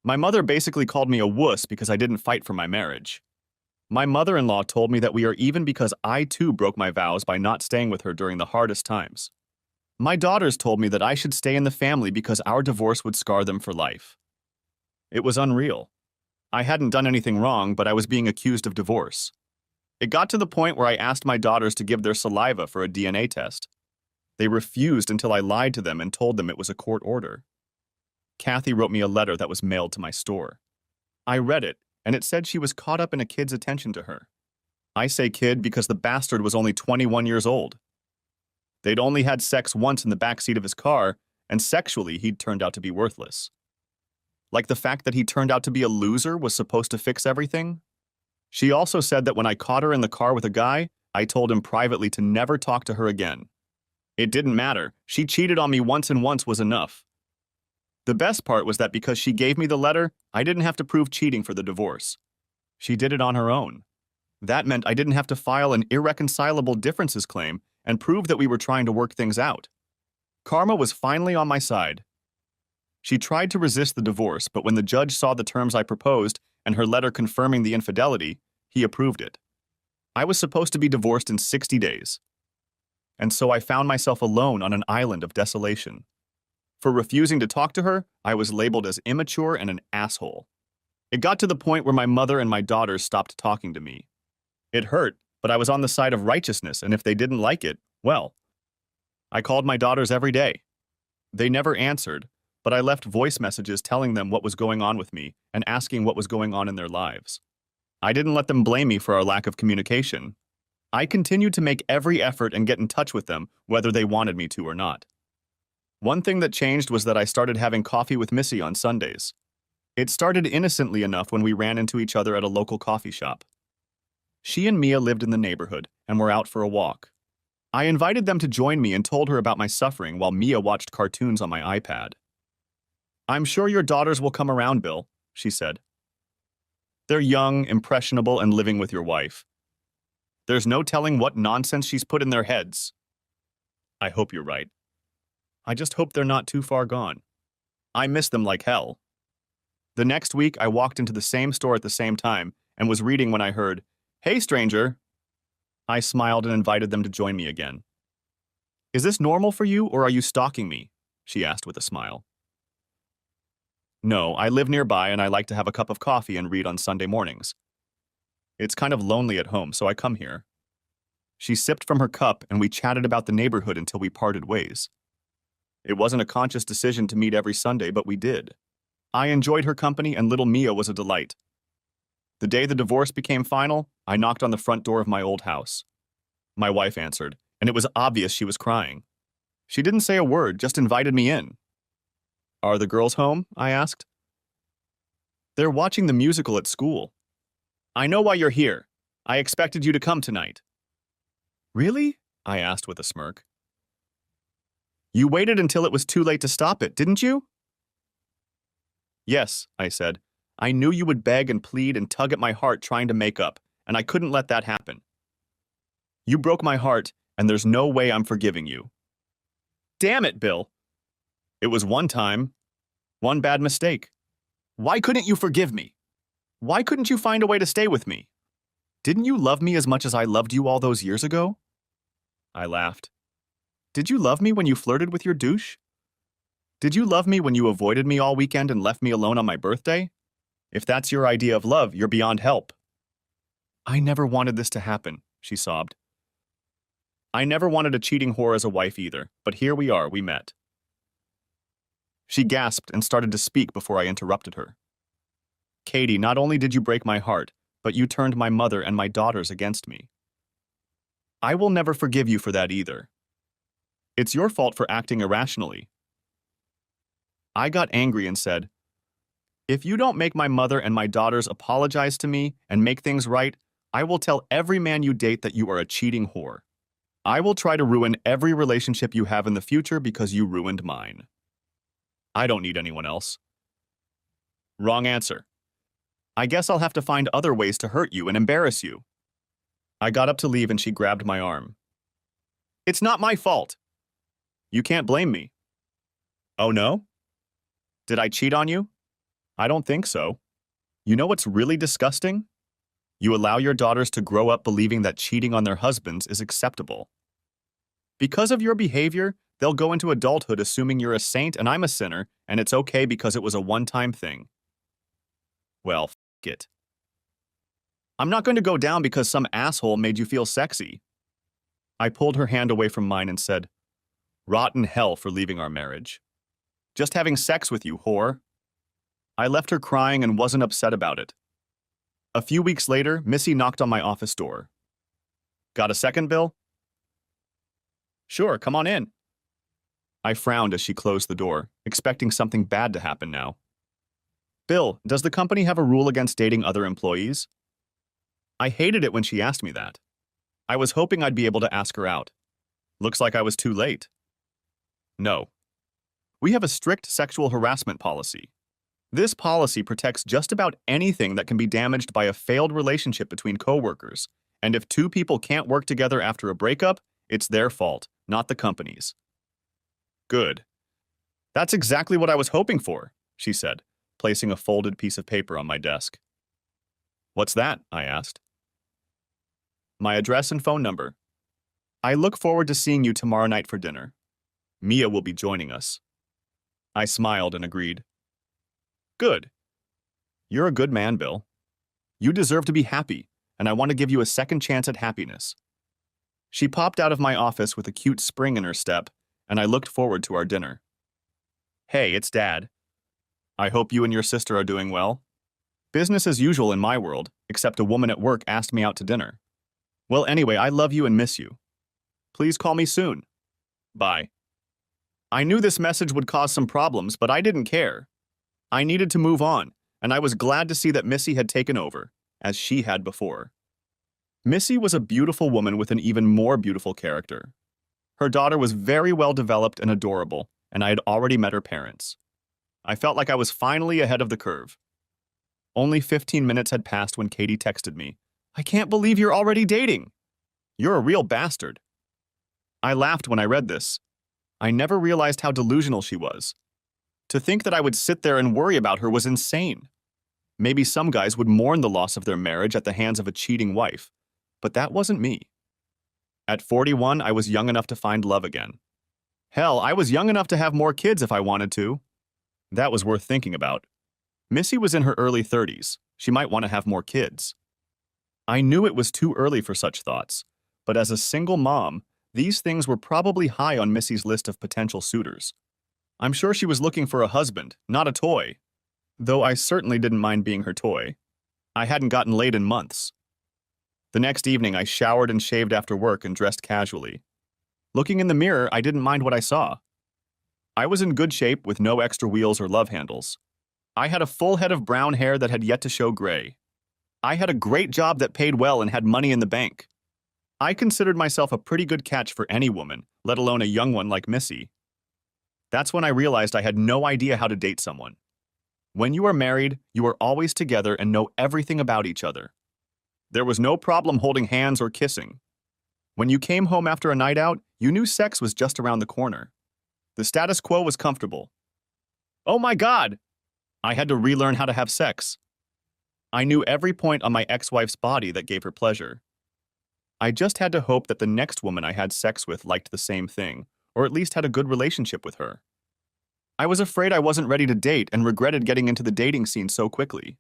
My mother basically called me a wuss because I didn't fight for my marriage. My mother-in-law told me that we are even because I too broke my vows by not staying with her during the hardest times. My daughters told me that I should stay in the family because our divorce would scar them for life. It was unreal. I hadn't done anything wrong, but I was being accused of divorce. It got to the point where I asked my daughters to give their saliva for a DNA test. They refused until I lied to them and told them it was a court order. Kathy wrote me a letter that was mailed to my store. I read it, and it said she was caught up in a kid's attention to her. I say kid because the bastard was only 21 years old. They'd only had sex once in the backseat of his car, and sexually he'd turned out to be worthless. Like the fact that he turned out to be a loser was supposed to fix everything? She also said that when I caught her in the car with a guy, I told him privately to never talk to her again. It didn't matter. She cheated on me once and once was enough. The best part was that because she gave me the letter, I didn't have to prove cheating for the divorce. She did it on her own. That meant I didn't have to file an irreconcilable differences claim and prove that we were trying to work things out. Karma was finally on my side. She tried to resist the divorce, but when the judge saw the terms I proposed and her letter confirming the infidelity, he approved it. I was supposed to be divorced in 60 days. And so I found myself alone on an island of desolation. For refusing to talk to her, I was labeled as immature and an asshole. It got to the point where my mother and my daughters stopped talking to me. It hurt, but I was on the side of righteousness, and if they didn't like it, well, I called my daughters every day. They never answered, but I left voice messages telling them what was going on with me and asking what was going on in their lives. I didn't let them blame me for our lack of communication. I continued to make every effort and get in touch with them, whether they wanted me to or not. One thing that changed was that I started having coffee with Missy on Sundays. It started innocently enough when we ran into each other at a local coffee shop. She and Mia lived in the neighborhood and were out for a walk. I invited them to join me and told her about my suffering while Mia watched cartoons on my iPad. "I'm sure your daughters will come around, Bill," she said. "They're young, impressionable, and living with your wife. There's no telling what nonsense she's put in their heads." I hope you're right. I just hope they're not too far gone. I miss them like hell. The next week, I walked into the same store at the same time and was reading when I heard, "Hey, stranger." I smiled and invited them to join me again. "Is this normal for you, or are you stalking me?" she asked with a smile. "No, I live nearby and I like to have a cup of coffee and read on Sunday mornings. It's kind of lonely at home, so I come here." She sipped from her cup and we chatted about the neighborhood until we parted ways. It wasn't a conscious decision to meet every Sunday, but we did. I enjoyed her company and little Mia was a delight. The day the divorce became final, I knocked on the front door of my old house. My wife answered, and it was obvious she was crying. She didn't say a word, just invited me in. "Are the girls home?" I asked. "They're watching the musical at school." "I know why you're here. I expected you to come tonight." "Really?" I asked with a smirk. "You waited until it was too late to stop it, didn't you?" "Yes," I said. "I knew you would beg and plead and tug at my heart trying to make up, and I couldn't let that happen. You broke my heart, and there's no way I'm forgiving you." "Damn it, Bill. It was one time. One bad mistake. Why couldn't you forgive me? Why couldn't you find a way to stay with me? Didn't you love me as much as I loved you all those years ago?" I laughed. "Did you love me when you flirted with your douche? Did you love me when you avoided me all weekend and left me alone on my birthday? If that's your idea of love, you're beyond help." "I never wanted this to happen," she sobbed. "I never wanted a cheating whore as a wife either, but here we are, we met." She gasped and started to speak before I interrupted her. "Katie, not only did you break my heart, but you turned my mother and my daughters against me. I will never forgive you for that either. It's your fault for acting irrationally." I got angry and said, "If you don't make my mother and my daughters apologize to me and make things right, I will tell every man you date that you are a cheating whore. I will try to ruin every relationship you have in the future because you ruined mine. I don't need anyone else." Wrong answer. I guess I'll have to find other ways to hurt you and embarrass you. I got up to leave and she grabbed my arm. "It's not my fault. You can't blame me." "Oh no? Did I cheat on you?" "I don't think so." "You know what's really disgusting? You allow your daughters to grow up believing that cheating on their husbands is acceptable. Because of your behavior, they'll go into adulthood assuming you're a saint and I'm a sinner, and it's okay because it was a one-time thing. Well, f it. I'm not going to go down because some asshole made you feel sexy." I pulled her hand away from mine and said, "Rotten hell for leaving our marriage. Just having sex with you, whore." I left her crying and wasn't upset about it. A few weeks later, Missy knocked on my office door. "Got a second, Bill?" "Sure, come on in." I frowned as she closed the door, expecting something bad to happen now. "Bill, does the company have a rule against dating other employees?" I hated it when she asked me that. I was hoping I'd be able to ask her out. Looks like I was too late. "No. We have a strict sexual harassment policy. This policy protects just about anything that can be damaged by a failed relationship between coworkers, and if two people can't work together after a breakup, it's their fault, not the company's." "Good. That's exactly what I was hoping for," she said, placing a folded piece of paper on my desk. "What's that?" I asked. "My address and phone number. I look forward to seeing you tomorrow night for dinner. Mia will be joining us." I smiled and agreed. Good. You're a good man, Bill. You deserve to be happy, and I want to give you a second chance at happiness. She popped out of my office with a cute spring in her step, and I looked forward to our dinner. Hey, it's Dad. I hope you and your sister are doing well. Business as usual in my world, except a woman at work asked me out to dinner. Well, anyway, I love you and miss you. Please call me soon. Bye. I knew this message would cause some problems, but I didn't care. I needed to move on, and I was glad to see that Missy had taken over, as she had before. Missy was a beautiful woman with an even more beautiful character. Her daughter was very well developed and adorable, and I had already met her parents. I felt like I was finally ahead of the curve. Only 15 minutes had passed when Katie texted me, "I can't believe you're already dating. You're a real bastard." I laughed when I read this. I never realized how delusional she was. To think that I would sit there and worry about her was insane. Maybe some guys would mourn the loss of their marriage at the hands of a cheating wife, but that wasn't me. At 41, I was young enough to find love again. Hell, I was young enough to have more kids if I wanted to. That was worth thinking about. Missy was in her early 30s. She might want to have more kids. I knew it was too early for such thoughts, but as a single mom, these things were probably high on Missy's list of potential suitors. I'm sure she was looking for a husband, not a toy. Though I certainly didn't mind being her toy. I hadn't gotten laid in months. The next evening, I showered and shaved after work and dressed casually. Looking in the mirror, I didn't mind what I saw. I was in good shape with no extra wheels or love handles. I had a full head of brown hair that had yet to show gray. I had a great job that paid well and had money in the bank. I considered myself a pretty good catch for any woman, let alone a young one like Missy. That's when I realized I had no idea how to date someone. When you are married, you are always together and know everything about each other. There was no problem holding hands or kissing. When you came home after a night out, you knew sex was just around the corner. The status quo was comfortable. Oh my God! I had to relearn how to have sex. I knew every point on my ex-wife's body that gave her pleasure. I just had to hope that the next woman I had sex with liked the same thing, or at least had a good relationship with her. I was afraid I wasn't ready to date and regretted getting into the dating scene so quickly.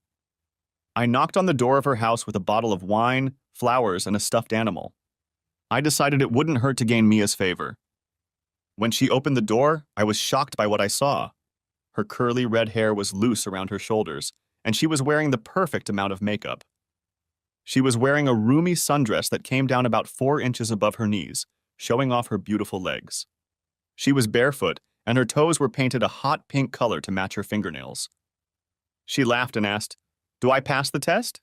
I knocked on the door of her house with a bottle of wine, flowers, and a stuffed animal. I decided it wouldn't hurt to gain Mia's favor. When she opened the door, I was shocked by what I saw. Her curly red hair was loose around her shoulders, and she was wearing the perfect amount of makeup. She was wearing a roomy sundress that came down about 4 inches above her knees, showing off her beautiful legs. She was barefoot, and her toes were painted a hot pink color to match her fingernails. She laughed and asked, "Do I pass the test?"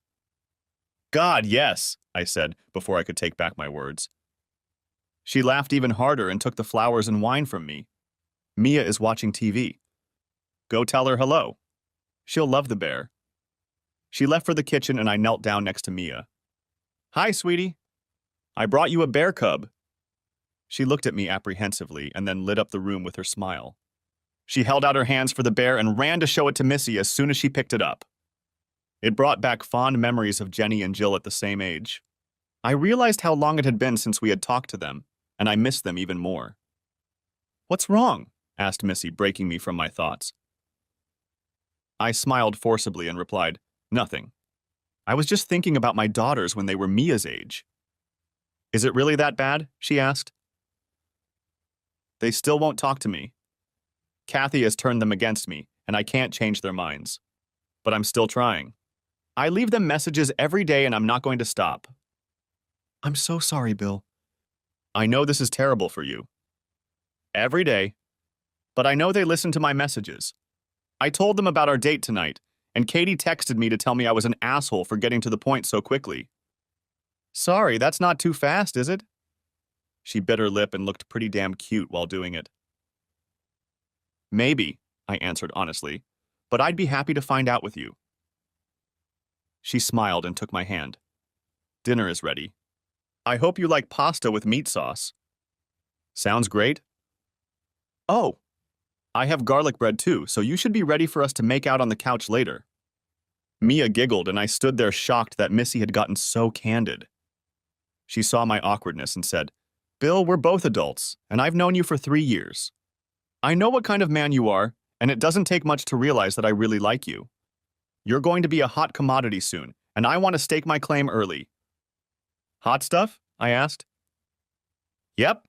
"God, yes," I said, before I could take back my words. She laughed even harder and took the flowers and wine from me. "Mia is watching TV. Go tell her hello. She'll love the bear." She left for the kitchen and I knelt down next to Mia. "Hi, sweetie. I brought you a bear cub." She looked at me apprehensively and then lit up the room with her smile. She held out her hands for the bear and ran to show it to Missy as soon as she picked it up. It brought back fond memories of Jenny and Jill at the same age. I realized how long it had been since we had talked to them, and I missed them even more. "What's wrong?" asked Missy, breaking me from my thoughts. I smiled forcibly and replied, "Nothing. I was just thinking about my daughters when they were Mia's age." "Is it really that bad?" she asked. "They still won't talk to me. Kathy has turned them against me, and I can't change their minds. But I'm still trying. I leave them messages every day and I'm not going to stop." "I'm so sorry, Bill." "I know this is terrible for you. Every day. But I know they listen to my messages. I told them about our date tonight, and Katie texted me to tell me I was an asshole for getting to the point so quickly." "Sorry, that's not too fast, is it?" She bit her lip and looked pretty damn cute while doing it. "Maybe," I answered honestly, "but I'd be happy to find out with you." She smiled and took my hand. "Dinner is ready. I hope you like pasta with meat sauce." "Sounds great." "Oh, I have garlic bread too, so you should be ready for us to make out on the couch later." Mia giggled and I stood there shocked that Missy had gotten so candid. She saw my awkwardness and said, "Bill, we're both adults, and I've known you for 3 years. I know what kind of man you are, and it doesn't take much to realize that I really like you. You're going to be a hot commodity soon, and I want to stake my claim early." "Hot stuff?" I asked. "Yep.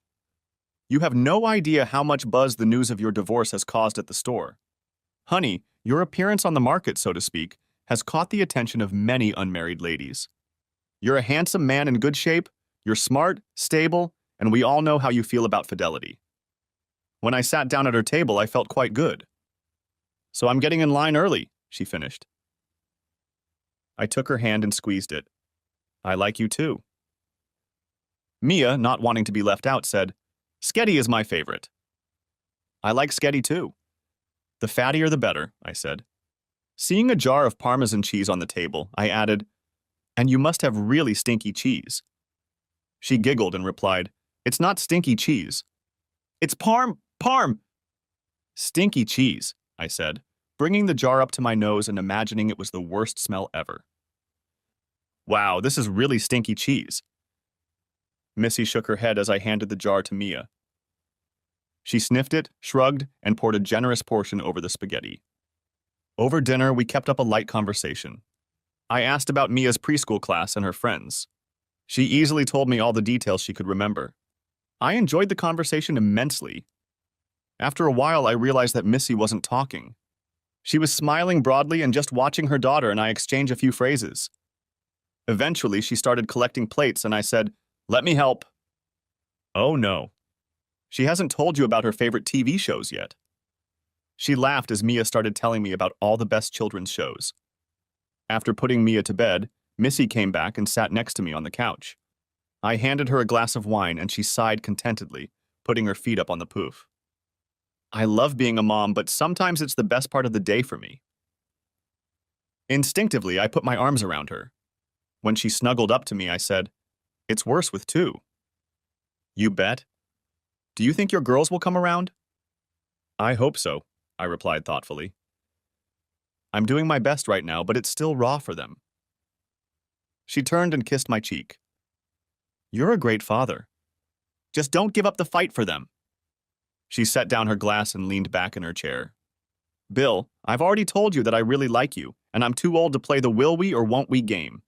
You have no idea how much buzz the news of your divorce has caused at the store. Honey, your appearance on the market, so to speak, has caught the attention of many unmarried ladies. You're a handsome man in good shape, you're smart, stable, and we all know how you feel about fidelity." When I sat down at her table, I felt quite good. "So I'm getting in line early," she finished. I took her hand and squeezed it. "I like you too." Mia, not wanting to be left out, said, "Sketty is my favorite." "I like Sketty too." "The fattier the better," I said. Seeing a jar of Parmesan cheese on the table, I added, "And you must have really stinky cheese." She giggled and replied, "It's not stinky cheese. It's Parm. "Stinky cheese," I said, bringing the jar up to my nose and imagining it was the worst smell ever. "Wow, this is really stinky cheese." Missy shook her head as I handed the jar to Mia. She sniffed it, shrugged, and poured a generous portion over the spaghetti. Over dinner, we kept up a light conversation. I asked about Mia's preschool class and her friends. She easily told me all the details she could remember. I enjoyed the conversation immensely. After a while, I realized that Missy wasn't talking. She was smiling broadly and just watching her daughter and I exchange a few phrases. Eventually, she started collecting plates and I said, "Let me help." "Oh no. She hasn't told you about her favorite TV shows yet." She laughed as Mia started telling me about all the best children's shows. After putting Mia to bed, Missy came back and sat next to me on the couch. I handed her a glass of wine and she sighed contentedly, putting her feet up on the poof. I love being a mom, but sometimes it's the best part of the day for me. Instinctively, I put my arms around her. When she snuggled up to me, I said, "It's worse with two." "You bet. Do you think your girls will come around?" "I hope so," I replied thoughtfully. "I'm doing my best right now, but it's still raw for them." She turned and kissed my cheek. "You're a great father. Just don't give up the fight for them." She set down her glass and leaned back in her chair. "Bill, I've already told you that I really like you, and I'm too old to play the will we or won't we game.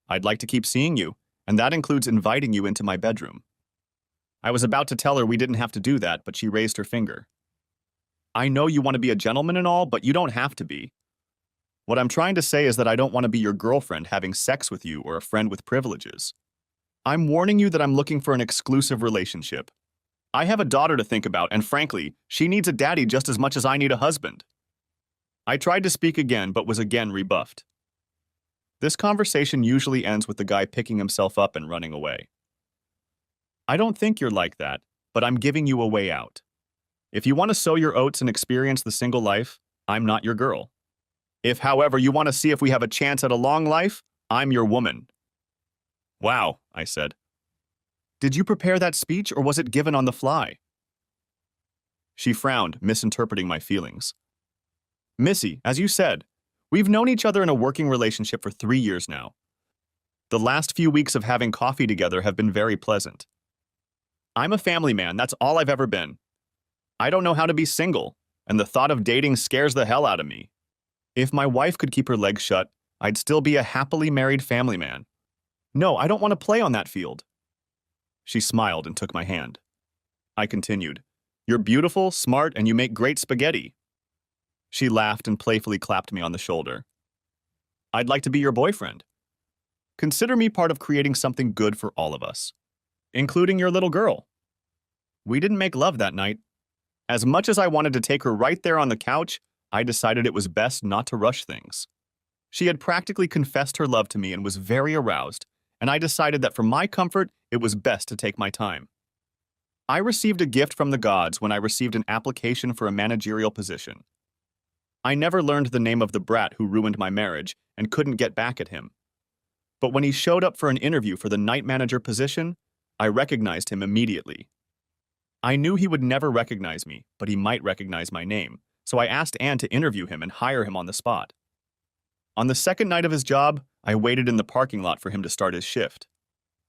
I'd like to keep seeing you, and that includes inviting you into my bedroom." I was about to tell her we didn't have to do that, but she raised her finger. "I know you want to be a gentleman and all, but you don't have to be. What I'm trying to say is that I don't want to be your girlfriend having sex with you or a friend with privileges. I'm warning you that I'm looking for an exclusive relationship. I have a daughter to think about, and frankly, she needs a daddy just as much as I need a husband." I tried to speak again, but was again rebuffed. This conversation usually ends with the guy picking himself up and running away. I don't think you're like that, but I'm giving you a way out. If you want to sow your oats and experience the single life, I'm not your girl. If, however, you want to see if we have a chance at a long life, I'm your woman. "Wow," I said. "Did you prepare that speech or was it given on the fly?" She frowned, misinterpreting my feelings. "Missy, as you said, we've known each other in a working relationship for 3 years now. The last few weeks of having coffee together have been very pleasant. I'm a family man, that's all I've ever been. I don't know how to be single, and the thought of dating scares the hell out of me. If my wife could keep her legs shut, I'd still be a happily married family man. No, I don't want to play on that field." She smiled and took my hand. I continued, "You're beautiful, smart, and you make great spaghetti." She laughed and playfully clapped me on the shoulder. "I'd like to be your boyfriend. Consider me part of creating something good for all of us, including your little girl." We didn't make love that night. As much as I wanted to take her right there on the couch, I decided it was best not to rush things. She had practically confessed her love to me and was very aroused, and I decided that for my comfort, it was best to take my time. I received a gift from the gods when I received an application for a managerial position. I never learned the name of the brat who ruined my marriage and couldn't get back at him. But when he showed up for an interview for the night manager position, I recognized him immediately. I knew he would never recognize me, but he might recognize my name, so I asked Anne to interview him and hire him on the spot. On the second night of his job, I waited in the parking lot for him to start his shift.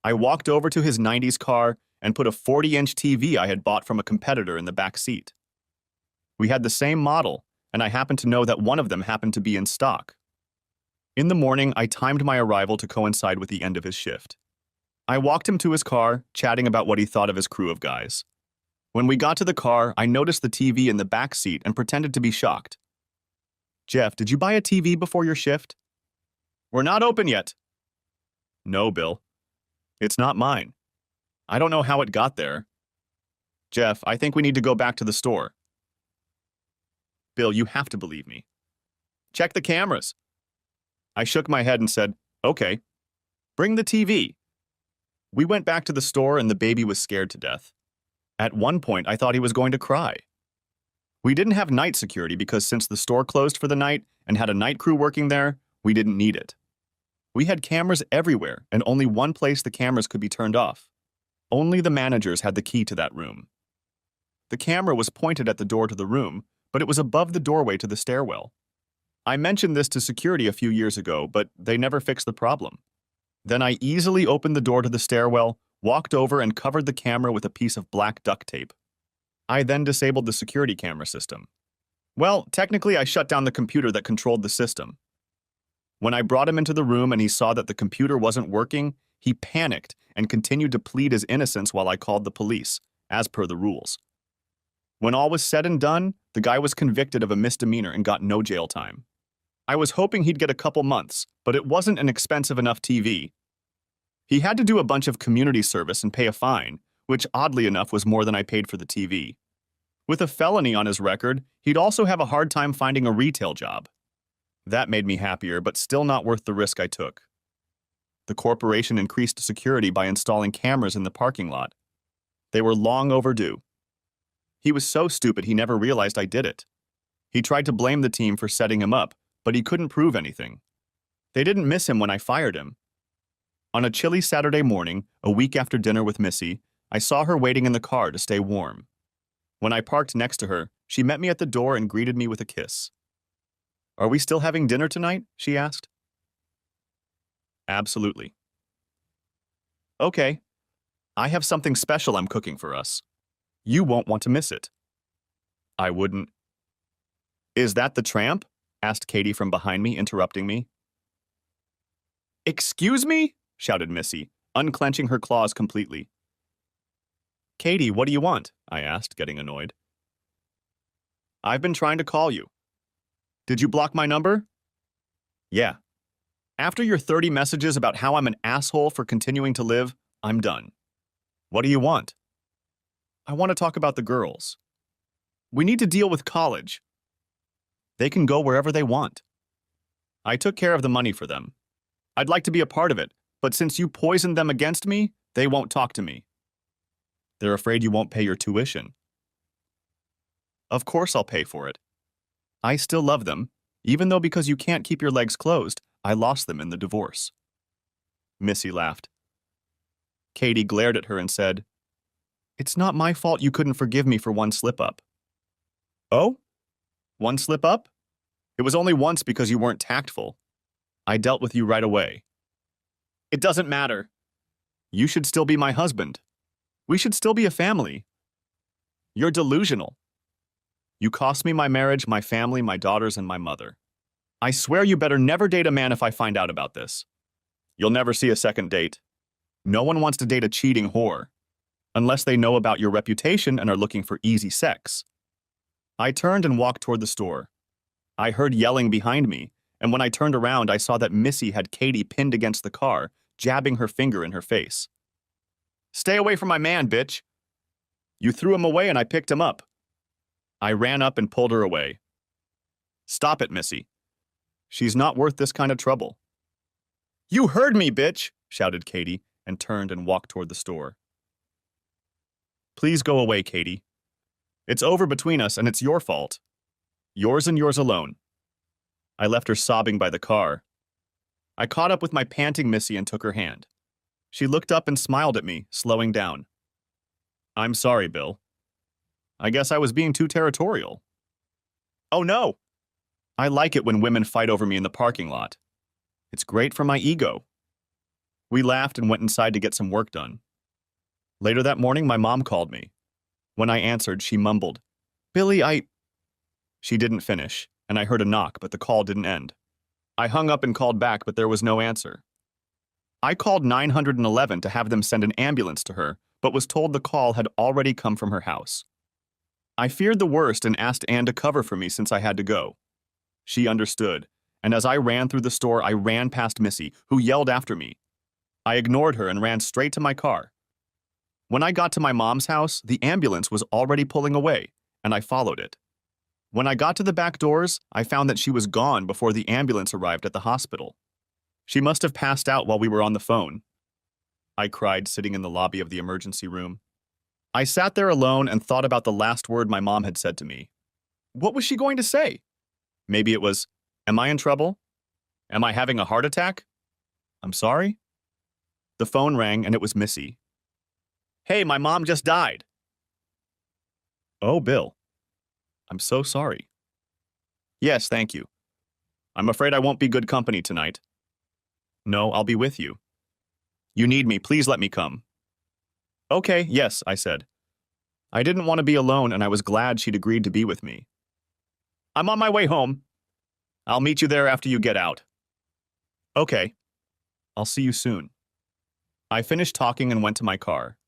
I walked over to his 90s car and put a 40-inch TV I had bought from a competitor in the back seat. We had the same model, and I happened to know that one of them happened to be in stock. In the morning, I timed my arrival to coincide with the end of his shift. I walked him to his car, chatting about what he thought of his crew of guys. When we got to the car, I noticed the TV in the back seat and pretended to be shocked. "Jeff, did you buy a TV before your shift?" "We're not open yet." "No, Bill. It's not mine. I don't know how it got there." "Jeff, I think we need to go back to the store." "Bill, you have to believe me." "Check the cameras." I shook my head and said, "Okay. Bring the TV." We went back to the store and the baby was scared to death. At one point, I thought he was going to cry. We didn't have night security because since the store closed for the night and had a night crew working there, we didn't need it. We had cameras everywhere and only one place the cameras could be turned off. Only the managers had the key to that room. The camera was pointed at the door to the room, but it was above the doorway to the stairwell. I mentioned this to security a few years ago, but they never fixed the problem. Then I easily opened the door to the stairwell, walked over and covered the camera with a piece of black duct tape. I then disabled the security camera system. Well, technically I shut down the computer that controlled the system. When I brought him into the room and he saw that the computer wasn't working, he panicked and continued to plead his innocence while I called the police, as per the rules. When all was said and done, the guy was convicted of a misdemeanor and got no jail time. I was hoping he'd get a couple months, but it wasn't an expensive enough TV. He had to do a bunch of community service and pay a fine, which oddly enough was more than I paid for the TV. With a felony on his record, he'd also have a hard time finding a retail job. That made me happier, but still not worth the risk I took. The corporation increased security by installing cameras in the parking lot. They were long overdue. He was so stupid he never realized I did it. He tried to blame the team for setting him up, but he couldn't prove anything. They didn't miss him when I fired him. On a chilly Saturday morning, a week after dinner with Missy, I saw her waiting in the car to stay warm. When I parked next to her, she met me at the door and greeted me with a kiss. "Are we still having dinner tonight?" she asked. "Absolutely." "Okay. I have something special I'm cooking for us. You won't want to miss it." "I wouldn't." "Is that the tramp?" asked Katie from behind me, interrupting me. "Excuse me?" shouted Missy, unclenching her claws completely. "Katie, what do you want?" I asked, getting annoyed. "I've been trying to call you." "Did you block my number?" "Yeah. After your 30 messages about how I'm an asshole for continuing to live, I'm done." "What do you want?" "I want to talk about the girls. We need to deal with college. They can go wherever they want. I took care of the money for them. I'd like to be a part of it, but since you poisoned them against me, they won't talk to me. They're afraid you won't pay your tuition." "Of course I'll pay for it. I still love them, even though because you can't keep your legs closed, I lost them in the divorce." Missy laughed. Katie glared at her and said, "It's not my fault you couldn't forgive me for one slip-up." "Oh? One slip-up? It was only once because you weren't tactful. I dealt with you right away." "It doesn't matter." "You should still be my husband. We should still be a family." "You're delusional. You cost me my marriage, my family, my daughters, and my mother. I swear you better never date a man if I find out about this. You'll never see a second date. No one wants to date a cheating whore, unless they know about your reputation and are looking for easy sex." I turned and walked toward the store. I heard yelling behind me, and when I turned around, I saw that Missy had Katie pinned against the car, jabbing her finger in her face. "Stay away from my man, bitch. You threw him away and I picked him up." I ran up and pulled her away. "Stop it, Missy. She's not worth this kind of trouble." "You heard me, bitch," shouted Katie, and turned and walked toward the store. "Please go away, Katie. It's over between us and it's your fault. Yours and yours alone." I left her sobbing by the car. I caught up with my panting Missy and took her hand. She looked up and smiled at me, slowing down. "I'm sorry, Bill. I guess I was being too territorial." "Oh no! I like it when women fight over me in the parking lot. It's great for my ego." We laughed and went inside to get some work done. Later that morning, my mom called me. When I answered, she mumbled, "Billy, She didn't finish, and I heard a knock, but the call didn't end. I hung up and called back, but there was no answer. I called 911 to have them send an ambulance to her, but was told the call had already come from her house. I feared the worst and asked Anne to cover for me since I had to go. She understood, and as I ran through the store, I ran past Missy, who yelled after me. I ignored her and ran straight to my car. When I got to my mom's house, the ambulance was already pulling away, and I followed it. When I got to the back doors, I found that she was gone before the ambulance arrived at the hospital. She must have passed out while we were on the phone. I cried sitting in the lobby of the emergency room. I sat there alone and thought about the last word my mom had said to me. What was she going to say? Maybe it was, "Am I in trouble? Am I having a heart attack? I'm sorry?" The phone rang and it was Missy. "Hey, my mom just died." "Oh, Bill. I'm so sorry." "Yes, thank you. I'm afraid I won't be good company tonight." "No, I'll be with you." "You need me, please let me come." "Okay, yes," I said. I didn't want to be alone and I was glad she'd agreed to be with me. "I'm on my way home. I'll meet you there after you get out." "Okay. I'll see you soon." I finished talking and went to my car.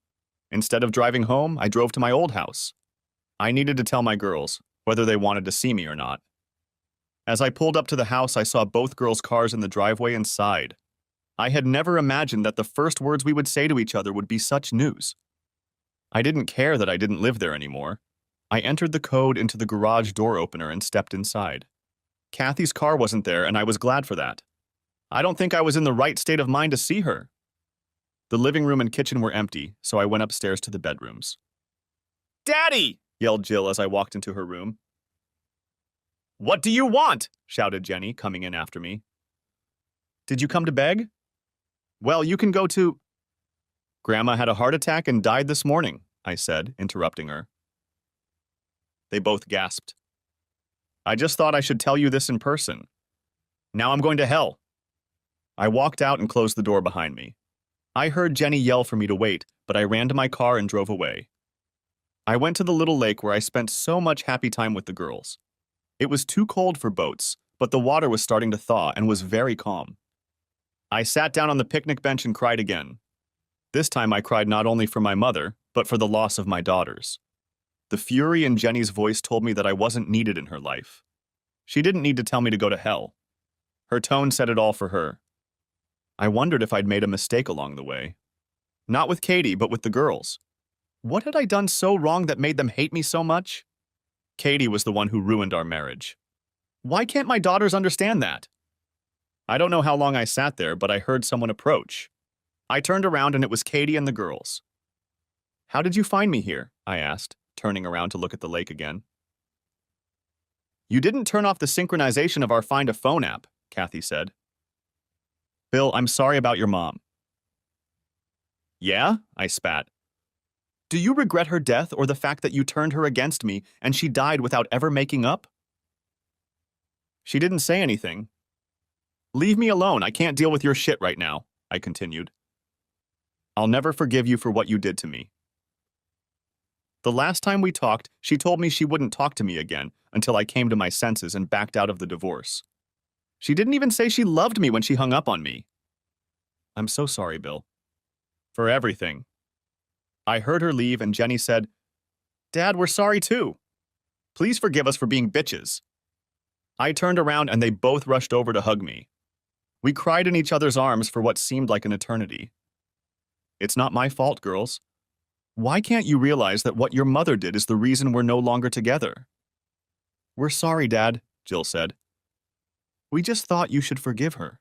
Instead of driving home, I drove to my old house. I needed to tell my girls, whether they wanted to see me or not. As I pulled up to the house, I saw both girls' cars in the driveway and sighed. I had never imagined that the first words we would say to each other would be such news. I didn't care that I didn't live there anymore. I entered the code into the garage door opener and stepped inside. Kathy's car wasn't there, and I was glad for that. I don't think I was in the right state of mind to see her. The living room and kitchen were empty, so I went upstairs to the bedrooms. "Daddy!" yelled Jill as I walked into her room. "What do you want?" shouted Jenny, coming in after me. "Did you come to beg?" "Well, you can go to—" "Grandma had a heart attack and died this morning," I said, interrupting her. They both gasped. "I just thought I should tell you this in person. Now I'm going to hell." I walked out and closed the door behind me. I heard Jenny yell for me to wait, but I ran to my car and drove away. I went to the little lake where I spent so much happy time with the girls. It was too cold for boats, but the water was starting to thaw and was very calm. I sat down on the picnic bench and cried again. This time I cried not only for my mother, but for the loss of my daughters. The fury in Jenny's voice told me that I wasn't needed in her life. She didn't need to tell me to go to hell. Her tone said it all for her. I wondered if I'd made a mistake along the way. Not with Katie, but with the girls. What had I done so wrong that made them hate me so much? Katie was the one who ruined our marriage. Why can't my daughters understand that? I don't know how long I sat there, but I heard someone approach. I turned around and it was Katie and the girls. "How did you find me here?" I asked, turning around to look at the lake again. "You didn't turn off the synchronization of our Find a Phone app," Kathy said. "Bill, I'm sorry about your mom." "Yeah?" I spat. "Do you regret her death or the fact that you turned her against me and she died without ever making up?" She didn't say anything. "Leave me alone, I can't deal with your shit right now," I continued. "I'll never forgive you for what you did to me." The last time we talked, she told me she wouldn't talk to me again until I came to my senses and backed out of the divorce. She didn't even say she loved me when she hung up on me. I'm so sorry, Bill. For everything. I heard her leave and Jenny said, "Dad, we're sorry too. Please forgive us for being bitches." I turned around and they both rushed over to hug me. We cried in each other's arms for what seemed like an eternity. It's not my fault, girls. Why can't you realize that what your mother did is the reason we're no longer together? We're sorry, Dad, Jill said. We just thought you should forgive her.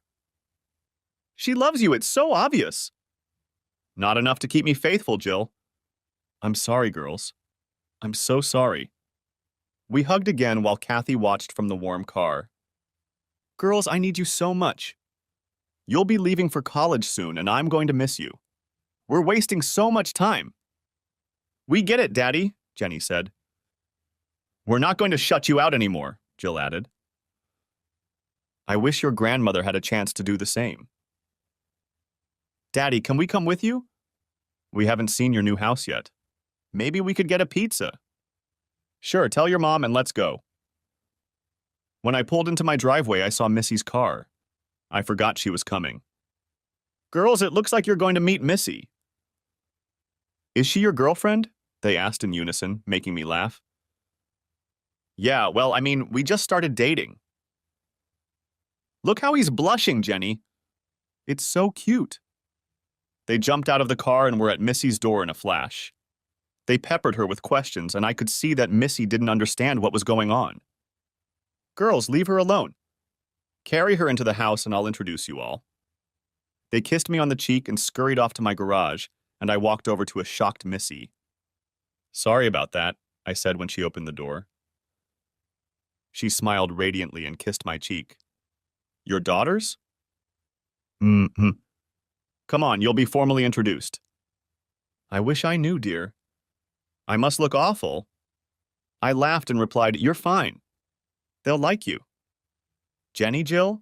She loves you, it's so obvious. Not enough to keep me faithful, Jill. I'm sorry, girls. I'm so sorry. We hugged again while Kathy watched from the warm car. Girls, I need you so much. You'll be leaving for college soon, and I'm going to miss you. We're wasting so much time. We get it, Daddy, Jenny said. We're not going to shut you out anymore, Jill added. I wish your grandmother had a chance to do the same. Daddy, can we come with you? We haven't seen your new house yet. Maybe we could get a pizza. Sure, tell your mom and let's go. When I pulled into my driveway, I saw Missy's car. I forgot she was coming. Girls, it looks like you're going to meet Missy. Is she your girlfriend? They asked in unison, making me laugh. Yeah, well, I mean, we just started dating. Look how he's blushing, Jenny. It's so cute. They jumped out of the car and were at Missy's door in a flash. They peppered her with questions, and I could see that Missy didn't understand what was going on. Girls, leave her alone. Carry her into the house and I'll introduce you all. They kissed me on the cheek and scurried off to my garage, and I walked over to a shocked Missy. Sorry about that, I said when she opened the door. She smiled radiantly and kissed my cheek. Your daughters? Mm-hmm. Come on, you'll be formally introduced. I wish I knew, dear. I must look awful. I laughed and replied, You're fine. They'll like you. Jenny, Jill?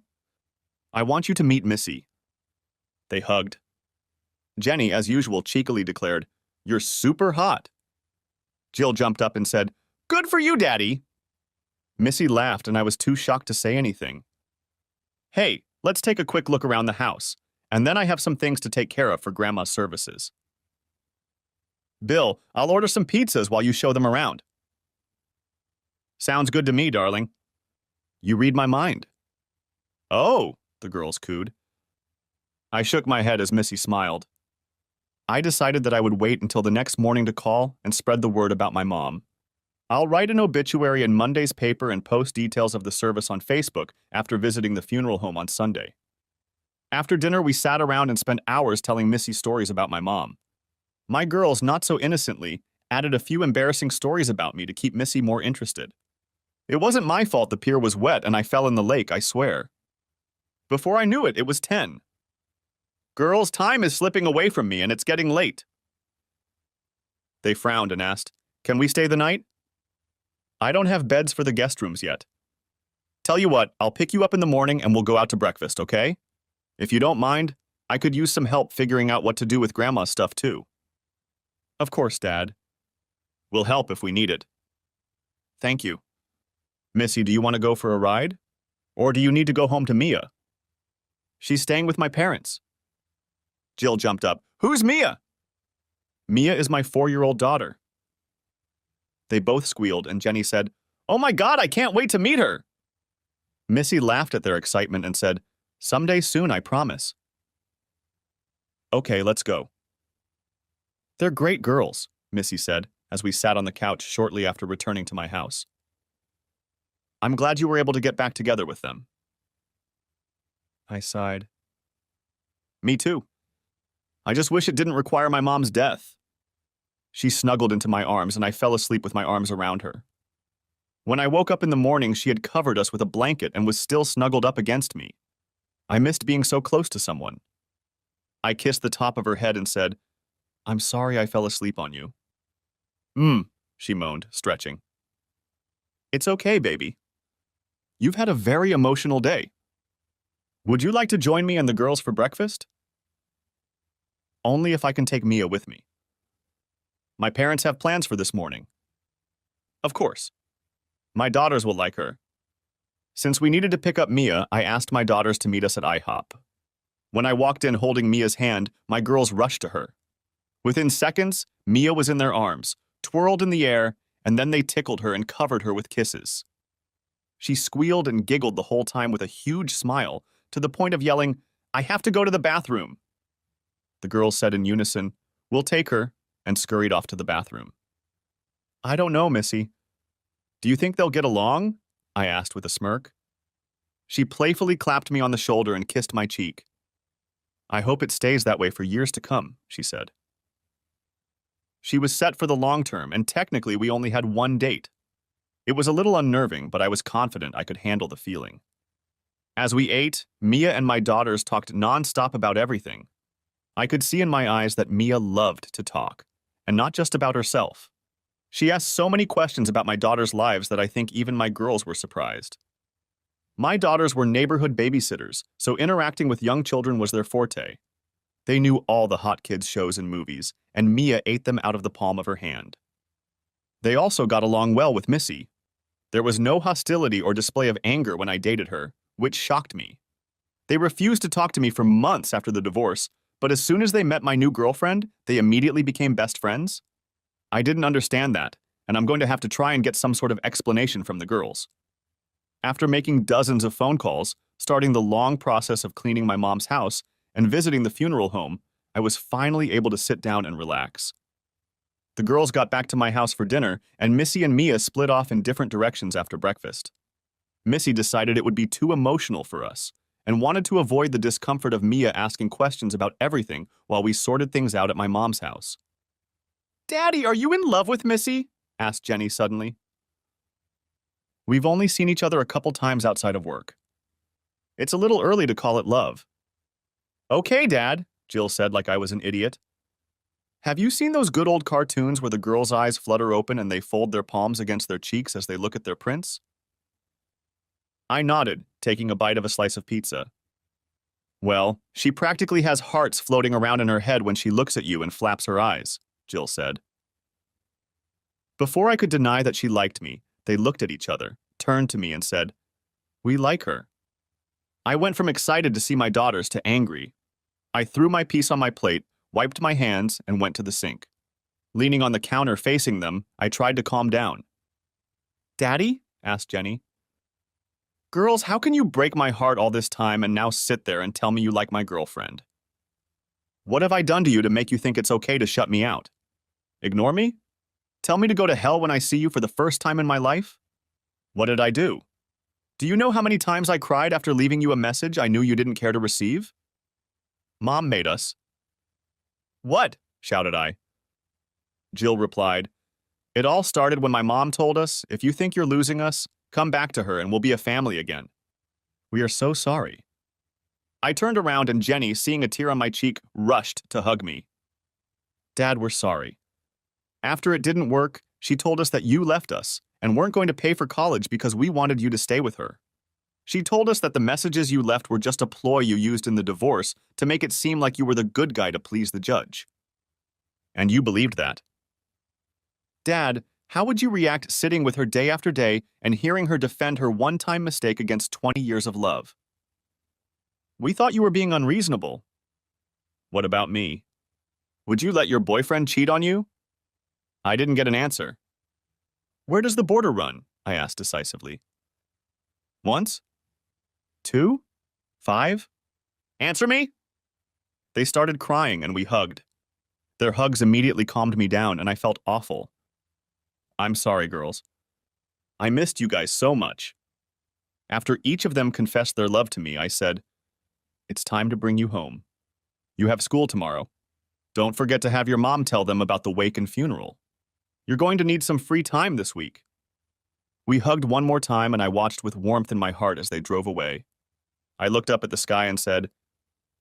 I want you to meet Missy. They hugged. Jenny, as usual, cheekily declared, You're super hot. Jill jumped up and said, Good for you, Daddy. Missy laughed and I was too shocked to say anything. Hey, let's take a quick look around the house, and then I have some things to take care of for Grandma's services. Bill, I'll order some pizzas while you show them around. Sounds good to me, darling. You read my mind. Oh, the girls cooed. I shook my head as Missy smiled. I decided that I would wait until the next morning to call and spread the word about my mom. I'll write an obituary in Monday's paper and post details of the service on Facebook after visiting the funeral home on Sunday. After dinner, we sat around and spent hours telling Missy stories about my mom. My girls, not so innocently, added a few embarrassing stories about me to keep Missy more interested. It wasn't my fault the pier was wet and I fell in the lake, I swear. Before I knew it, it was 10. Girls, time is slipping away from me and it's getting late. They frowned and asked, Can we stay the night? I don't have beds for the guest rooms yet. Tell you what, I'll pick you up in the morning and we'll go out to breakfast, okay? If you don't mind, I could use some help figuring out what to do with Grandma's stuff too. Of course, Dad. We'll help if we need it. Thank you. Missy, do you want to go for a ride? Or do you need to go home to Mia? She's staying with my parents. Jill jumped up. Who's Mia? Mia is my 4-year-old daughter. They both squealed, and Jenny said, Oh my God, I can't wait to meet her. Missy laughed at their excitement and said, Someday soon, I promise. Okay, let's go. They're great girls, Missy said, as we sat on the couch shortly after returning to my house. I'm glad you were able to get back together with them. I sighed. Me too. I just wish it didn't require my mom's death. She snuggled into my arms and I fell asleep with my arms around her. When I woke up in the morning, she had covered us with a blanket and was still snuggled up against me. I missed being so close to someone. I kissed the top of her head and said, I'm sorry I fell asleep on you. She moaned, stretching. It's okay, baby. You've had a very emotional day. Would you like to join me and the girls for breakfast? Only if I can take Mia with me. My parents have plans for this morning. Of course. My daughters will like her. Since we needed to pick up Mia, I asked my daughters to meet us at IHOP. When I walked in holding Mia's hand, my girls rushed to her. Within seconds, Mia was in their arms, twirled in the air, and then they tickled her and covered her with kisses. She squealed and giggled the whole time with a huge smile, to the point of yelling, I have to go to the bathroom. The girls said in unison, We'll take her, and scurried off to the bathroom. I don't know, Missy. Do you think they'll get along? I asked with a smirk. She playfully clapped me on the shoulder and kissed my cheek. I hope it stays that way for years to come, she said. She was set for the long term, and technically we only had one date. It was a little unnerving, but I was confident I could handle the feeling. As we ate, Mia and my daughters talked nonstop about everything. I could see in my eyes that Mia loved to talk, and not just about herself. She asked so many questions about my daughters' lives that I think even my girls were surprised. My daughters were neighborhood babysitters, so interacting with young children was their forte. They knew all the hot kids shows and movies, and Mia ate them out of the palm of her hand. They also got along well with Missy. There was no hostility or display of anger when I dated her, which shocked me. They refused to talk to me for months after the divorce, but as soon as they met my new girlfriend, they immediately became best friends? I didn't understand that, and I'm going to have to try and get some sort of explanation from the girls. After making dozens of phone calls, starting the long process of cleaning my mom's house, and visiting the funeral home, I was finally able to sit down and relax. The girls got back to my house for dinner, and Missy and Mia split off in different directions after breakfast. Missy decided it would be too emotional for us, and wanted to avoid the discomfort of Mia asking questions about everything while we sorted things out at my mom's house. "Daddy, are you in love with Missy?" asked Jenny suddenly. "We've only seen each other a couple times outside of work. It's a little early to call it love." "Okay, Dad," Jill said like I was an idiot. "Have you seen those good old cartoons where the girls' eyes flutter open and they fold their palms against their cheeks as they look at their prince?" I nodded, taking a bite of a slice of pizza. "Well, she practically has hearts floating around in her head when she looks at you and flaps her eyes," Jill said. Before I could deny that she liked me, they looked at each other, turned to me and said, "We like her." I went from excited to see my daughters to angry. I threw my piece on my plate, wiped my hands, and went to the sink. Leaning on the counter facing them, I tried to calm down. "Daddy?" asked Jenny. "Girls, how can you break my heart all this time and now sit there and tell me you like my girlfriend? What have I done to you to make you think it's okay to shut me out? Ignore me? Tell me to go to hell when I see you for the first time in my life? What did I do? Do you know how many times I cried after leaving you a message I knew you didn't care to receive? Mom made us." "What?" shouted I. Jill replied, "It all started when my mom told us, if you think you're losing us, come back to her and we'll be a family again. We are so sorry." I turned around and Jenny, seeing a tear on my cheek, rushed to hug me. "Dad, we're sorry. After it didn't work, she told us that you left us and weren't going to pay for college because we wanted you to stay with her. She told us that the messages you left were just a ploy you used in the divorce to make it seem like you were the good guy to please the judge. And you believed that. Dad, how would you react sitting with her day after day and hearing her defend her one-time mistake against 20 years of love? We thought you were being unreasonable." "What about me? Would you let your boyfriend cheat on you?" I didn't get an answer. "Where does the border run?" I asked decisively. "Once? 2? 5? Answer me!" They started crying and we hugged. Their hugs immediately calmed me down and I felt awful. "I'm sorry, girls. I missed you guys so much." After each of them confessed their love to me, I said, "It's time to bring you home. You have school tomorrow. Don't forget to have your mom tell them about the wake and funeral. You're going to need some free time this week." We hugged one more time and I watched with warmth in my heart as they drove away. I looked up at the sky and said,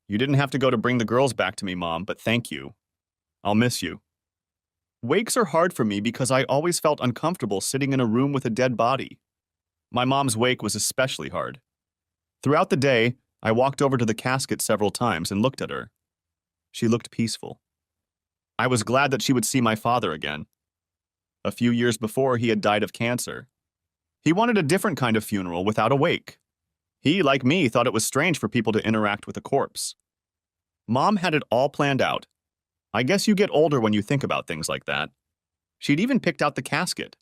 "You didn't have to go to bring the girls back to me, Mom, but thank you. I'll miss you." Wakes are hard for me because I always felt uncomfortable sitting in a room with a dead body. My mom's wake was especially hard. Throughout the day, I walked over to the casket several times and looked at her. She looked peaceful. I was glad that she would see my father again. A few years before, he had died of cancer. He wanted a different kind of funeral without a wake. He, like me, thought it was strange for people to interact with a corpse. Mom had it all planned out. I guess you get older when you think about things like that. She'd even picked out the casket.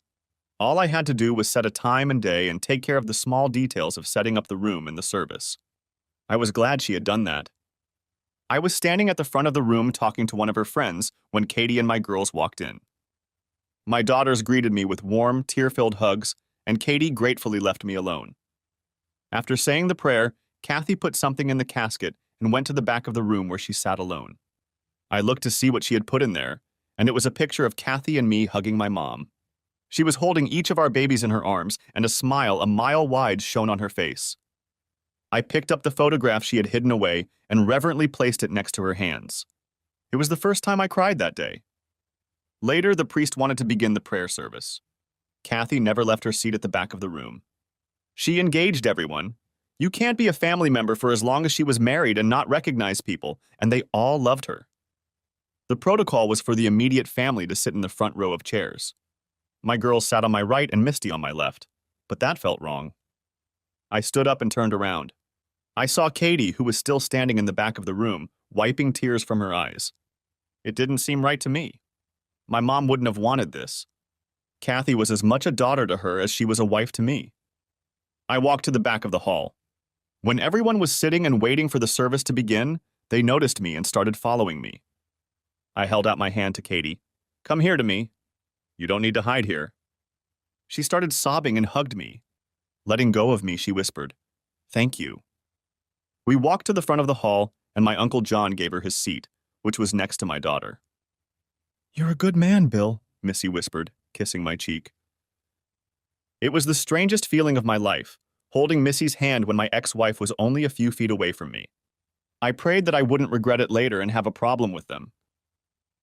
All I had to do was set a time and day and take care of the small details of setting up the room and the service. I was glad she had done that. I was standing at the front of the room talking to one of her friends when Katie and my girls walked in. My daughters greeted me with warm, tear-filled hugs, and Katie gratefully left me alone. After saying the prayer, Kathy put something in the casket and went to the back of the room where she sat alone. I looked to see what she had put in there, and it was a picture of Kathy and me hugging my mom. She was holding each of our babies in her arms, and a smile a mile wide shone on her face. I picked up the photograph she had hidden away and reverently placed it next to her hands. It was the first time I cried that day. Later, the priest wanted to begin the prayer service. Kathy never left her seat at the back of the room. She engaged everyone. You can't be a family member for as long as she was married and not recognize people, and they all loved her. The protocol was for the immediate family to sit in the front row of chairs. My girls sat on my right and Misty on my left, but that felt wrong. I stood up and turned around. I saw Katie, who was still standing in the back of the room, wiping tears from her eyes. It didn't seem right to me. My mom wouldn't have wanted this. Kathy was as much a daughter to her as she was a wife to me. I walked to the back of the hall. When everyone was sitting and waiting for the service to begin, they noticed me and started following me. I held out my hand to Katie. "Come here to me. You don't need to hide here." She started sobbing and hugged me. Letting go of me, she whispered, "Thank you." We walked to the front of the hall, and my Uncle John gave her his seat, which was next to my daughter. "You're a good man, Bill," Missy whispered, kissing my cheek. It was the strangest feeling of my life, holding Missy's hand when my ex-wife was only a few feet away from me. I prayed that I wouldn't regret it later and have a problem with them.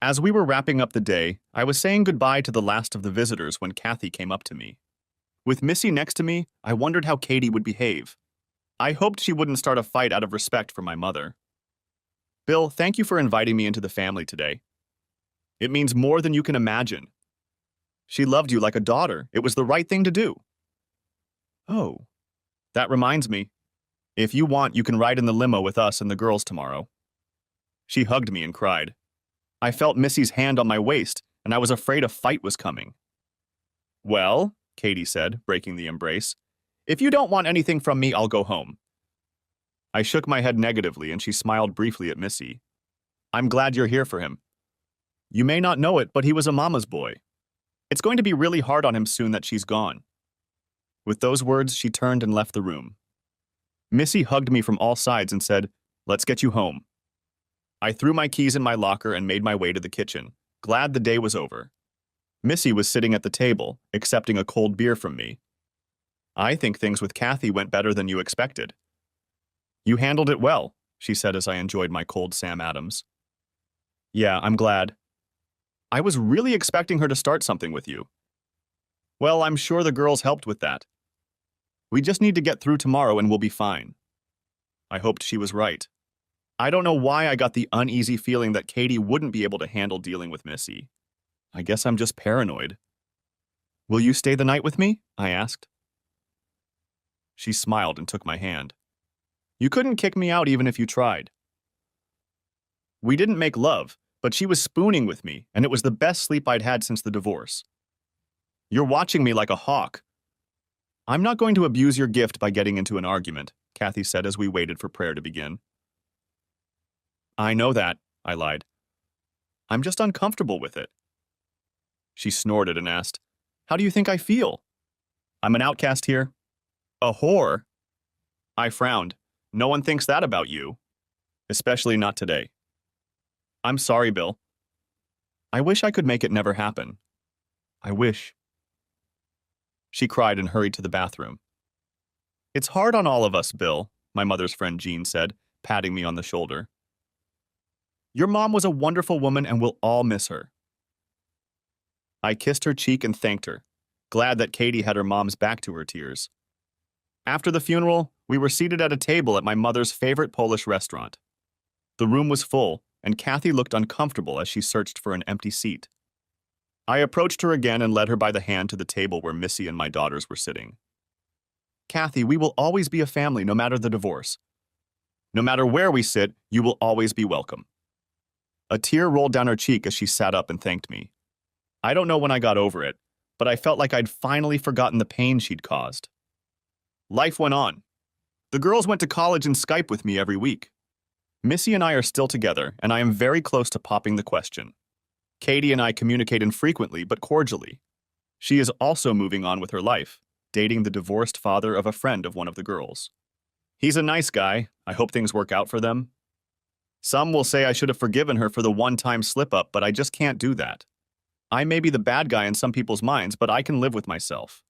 As we were wrapping up the day, I was saying goodbye to the last of the visitors when Kathy came up to me. With Missy next to me, I wondered how Katie would behave. I hoped she wouldn't start a fight out of respect for my mother. "Bill, thank you for inviting me into the family today. It means more than you can imagine. She loved you like a daughter. It was the right thing to do." "Oh, that reminds me. If you want, you can ride in the limo with us and the girls tomorrow." She hugged me and cried. I felt Missy's hand on my waist, and I was afraid a fight was coming. "Well," Katie said, breaking the embrace, "if you don't want anything from me, I'll go home." I shook my head negatively, and she smiled briefly at Missy. "I'm glad you're here for him. You may not know it, but he was a mama's boy. It's going to be really hard on him soon that she's gone." With those words, she turned and left the room. Missy hugged me from all sides and said, "Let's get you home." I threw my keys in my locker and made my way to the kitchen, glad the day was over. Missy was sitting at the table, accepting a cold beer from me. "I think things with Kathy went better than you expected." "You handled it well," she said as I enjoyed my cold Sam Adams. "Yeah, I'm glad. I was really expecting her to start something with you." "Well, I'm sure the girls helped with that. We just need to get through tomorrow and we'll be fine." I hoped she was right. I don't know why I got the uneasy feeling that Katie wouldn't be able to handle dealing with Missy. I guess I'm just paranoid. "Will you stay the night with me?" I asked. She smiled and took my hand. "You couldn't kick me out even if you tried." We didn't make love, but she was spooning with me, and it was the best sleep I'd had since the divorce. "You're watching me like a hawk." "I'm not going to abuse your gift by getting into an argument," Kathy said as we waited for prayer to begin. "I know that," I lied. "I'm just uncomfortable with it." She snorted and asked, "How do you think I feel? I'm an outcast here? A whore?" I frowned. "No one thinks that about you. Especially not today." "I'm sorry, Bill. I wish I could make it never happen. I wish." She cried and hurried to the bathroom. "It's hard on all of us, Bill," my mother's friend Jean said, patting me on the shoulder. "Your mom was a wonderful woman and we'll all miss her." I kissed her cheek and thanked her, glad that Katie had her mom's back to her tears. After the funeral, we were seated at a table at my mother's favorite Polish restaurant. The room was full, and Kathy looked uncomfortable as she searched for an empty seat. I approached her again and led her by the hand to the table where Missy and my daughters were sitting. "Kathy, we will always be a family no matter the divorce. No matter where we sit, you will always be welcome." A tear rolled down her cheek as she sat up and thanked me. I don't know when I got over it, but I felt like I'd finally forgotten the pain she'd caused. Life went on. The girls went to college and Skype with me every week. Missy and I are still together, and I am very close to popping the question. Katie and I communicate infrequently but cordially. She is also moving on with her life, dating the divorced father of a friend of one of the girls. He's a nice guy. I hope things work out for them. Some will say I should have forgiven her for the one-time slip-up, but I just can't do that. I may be the bad guy in some people's minds, but I can live with myself.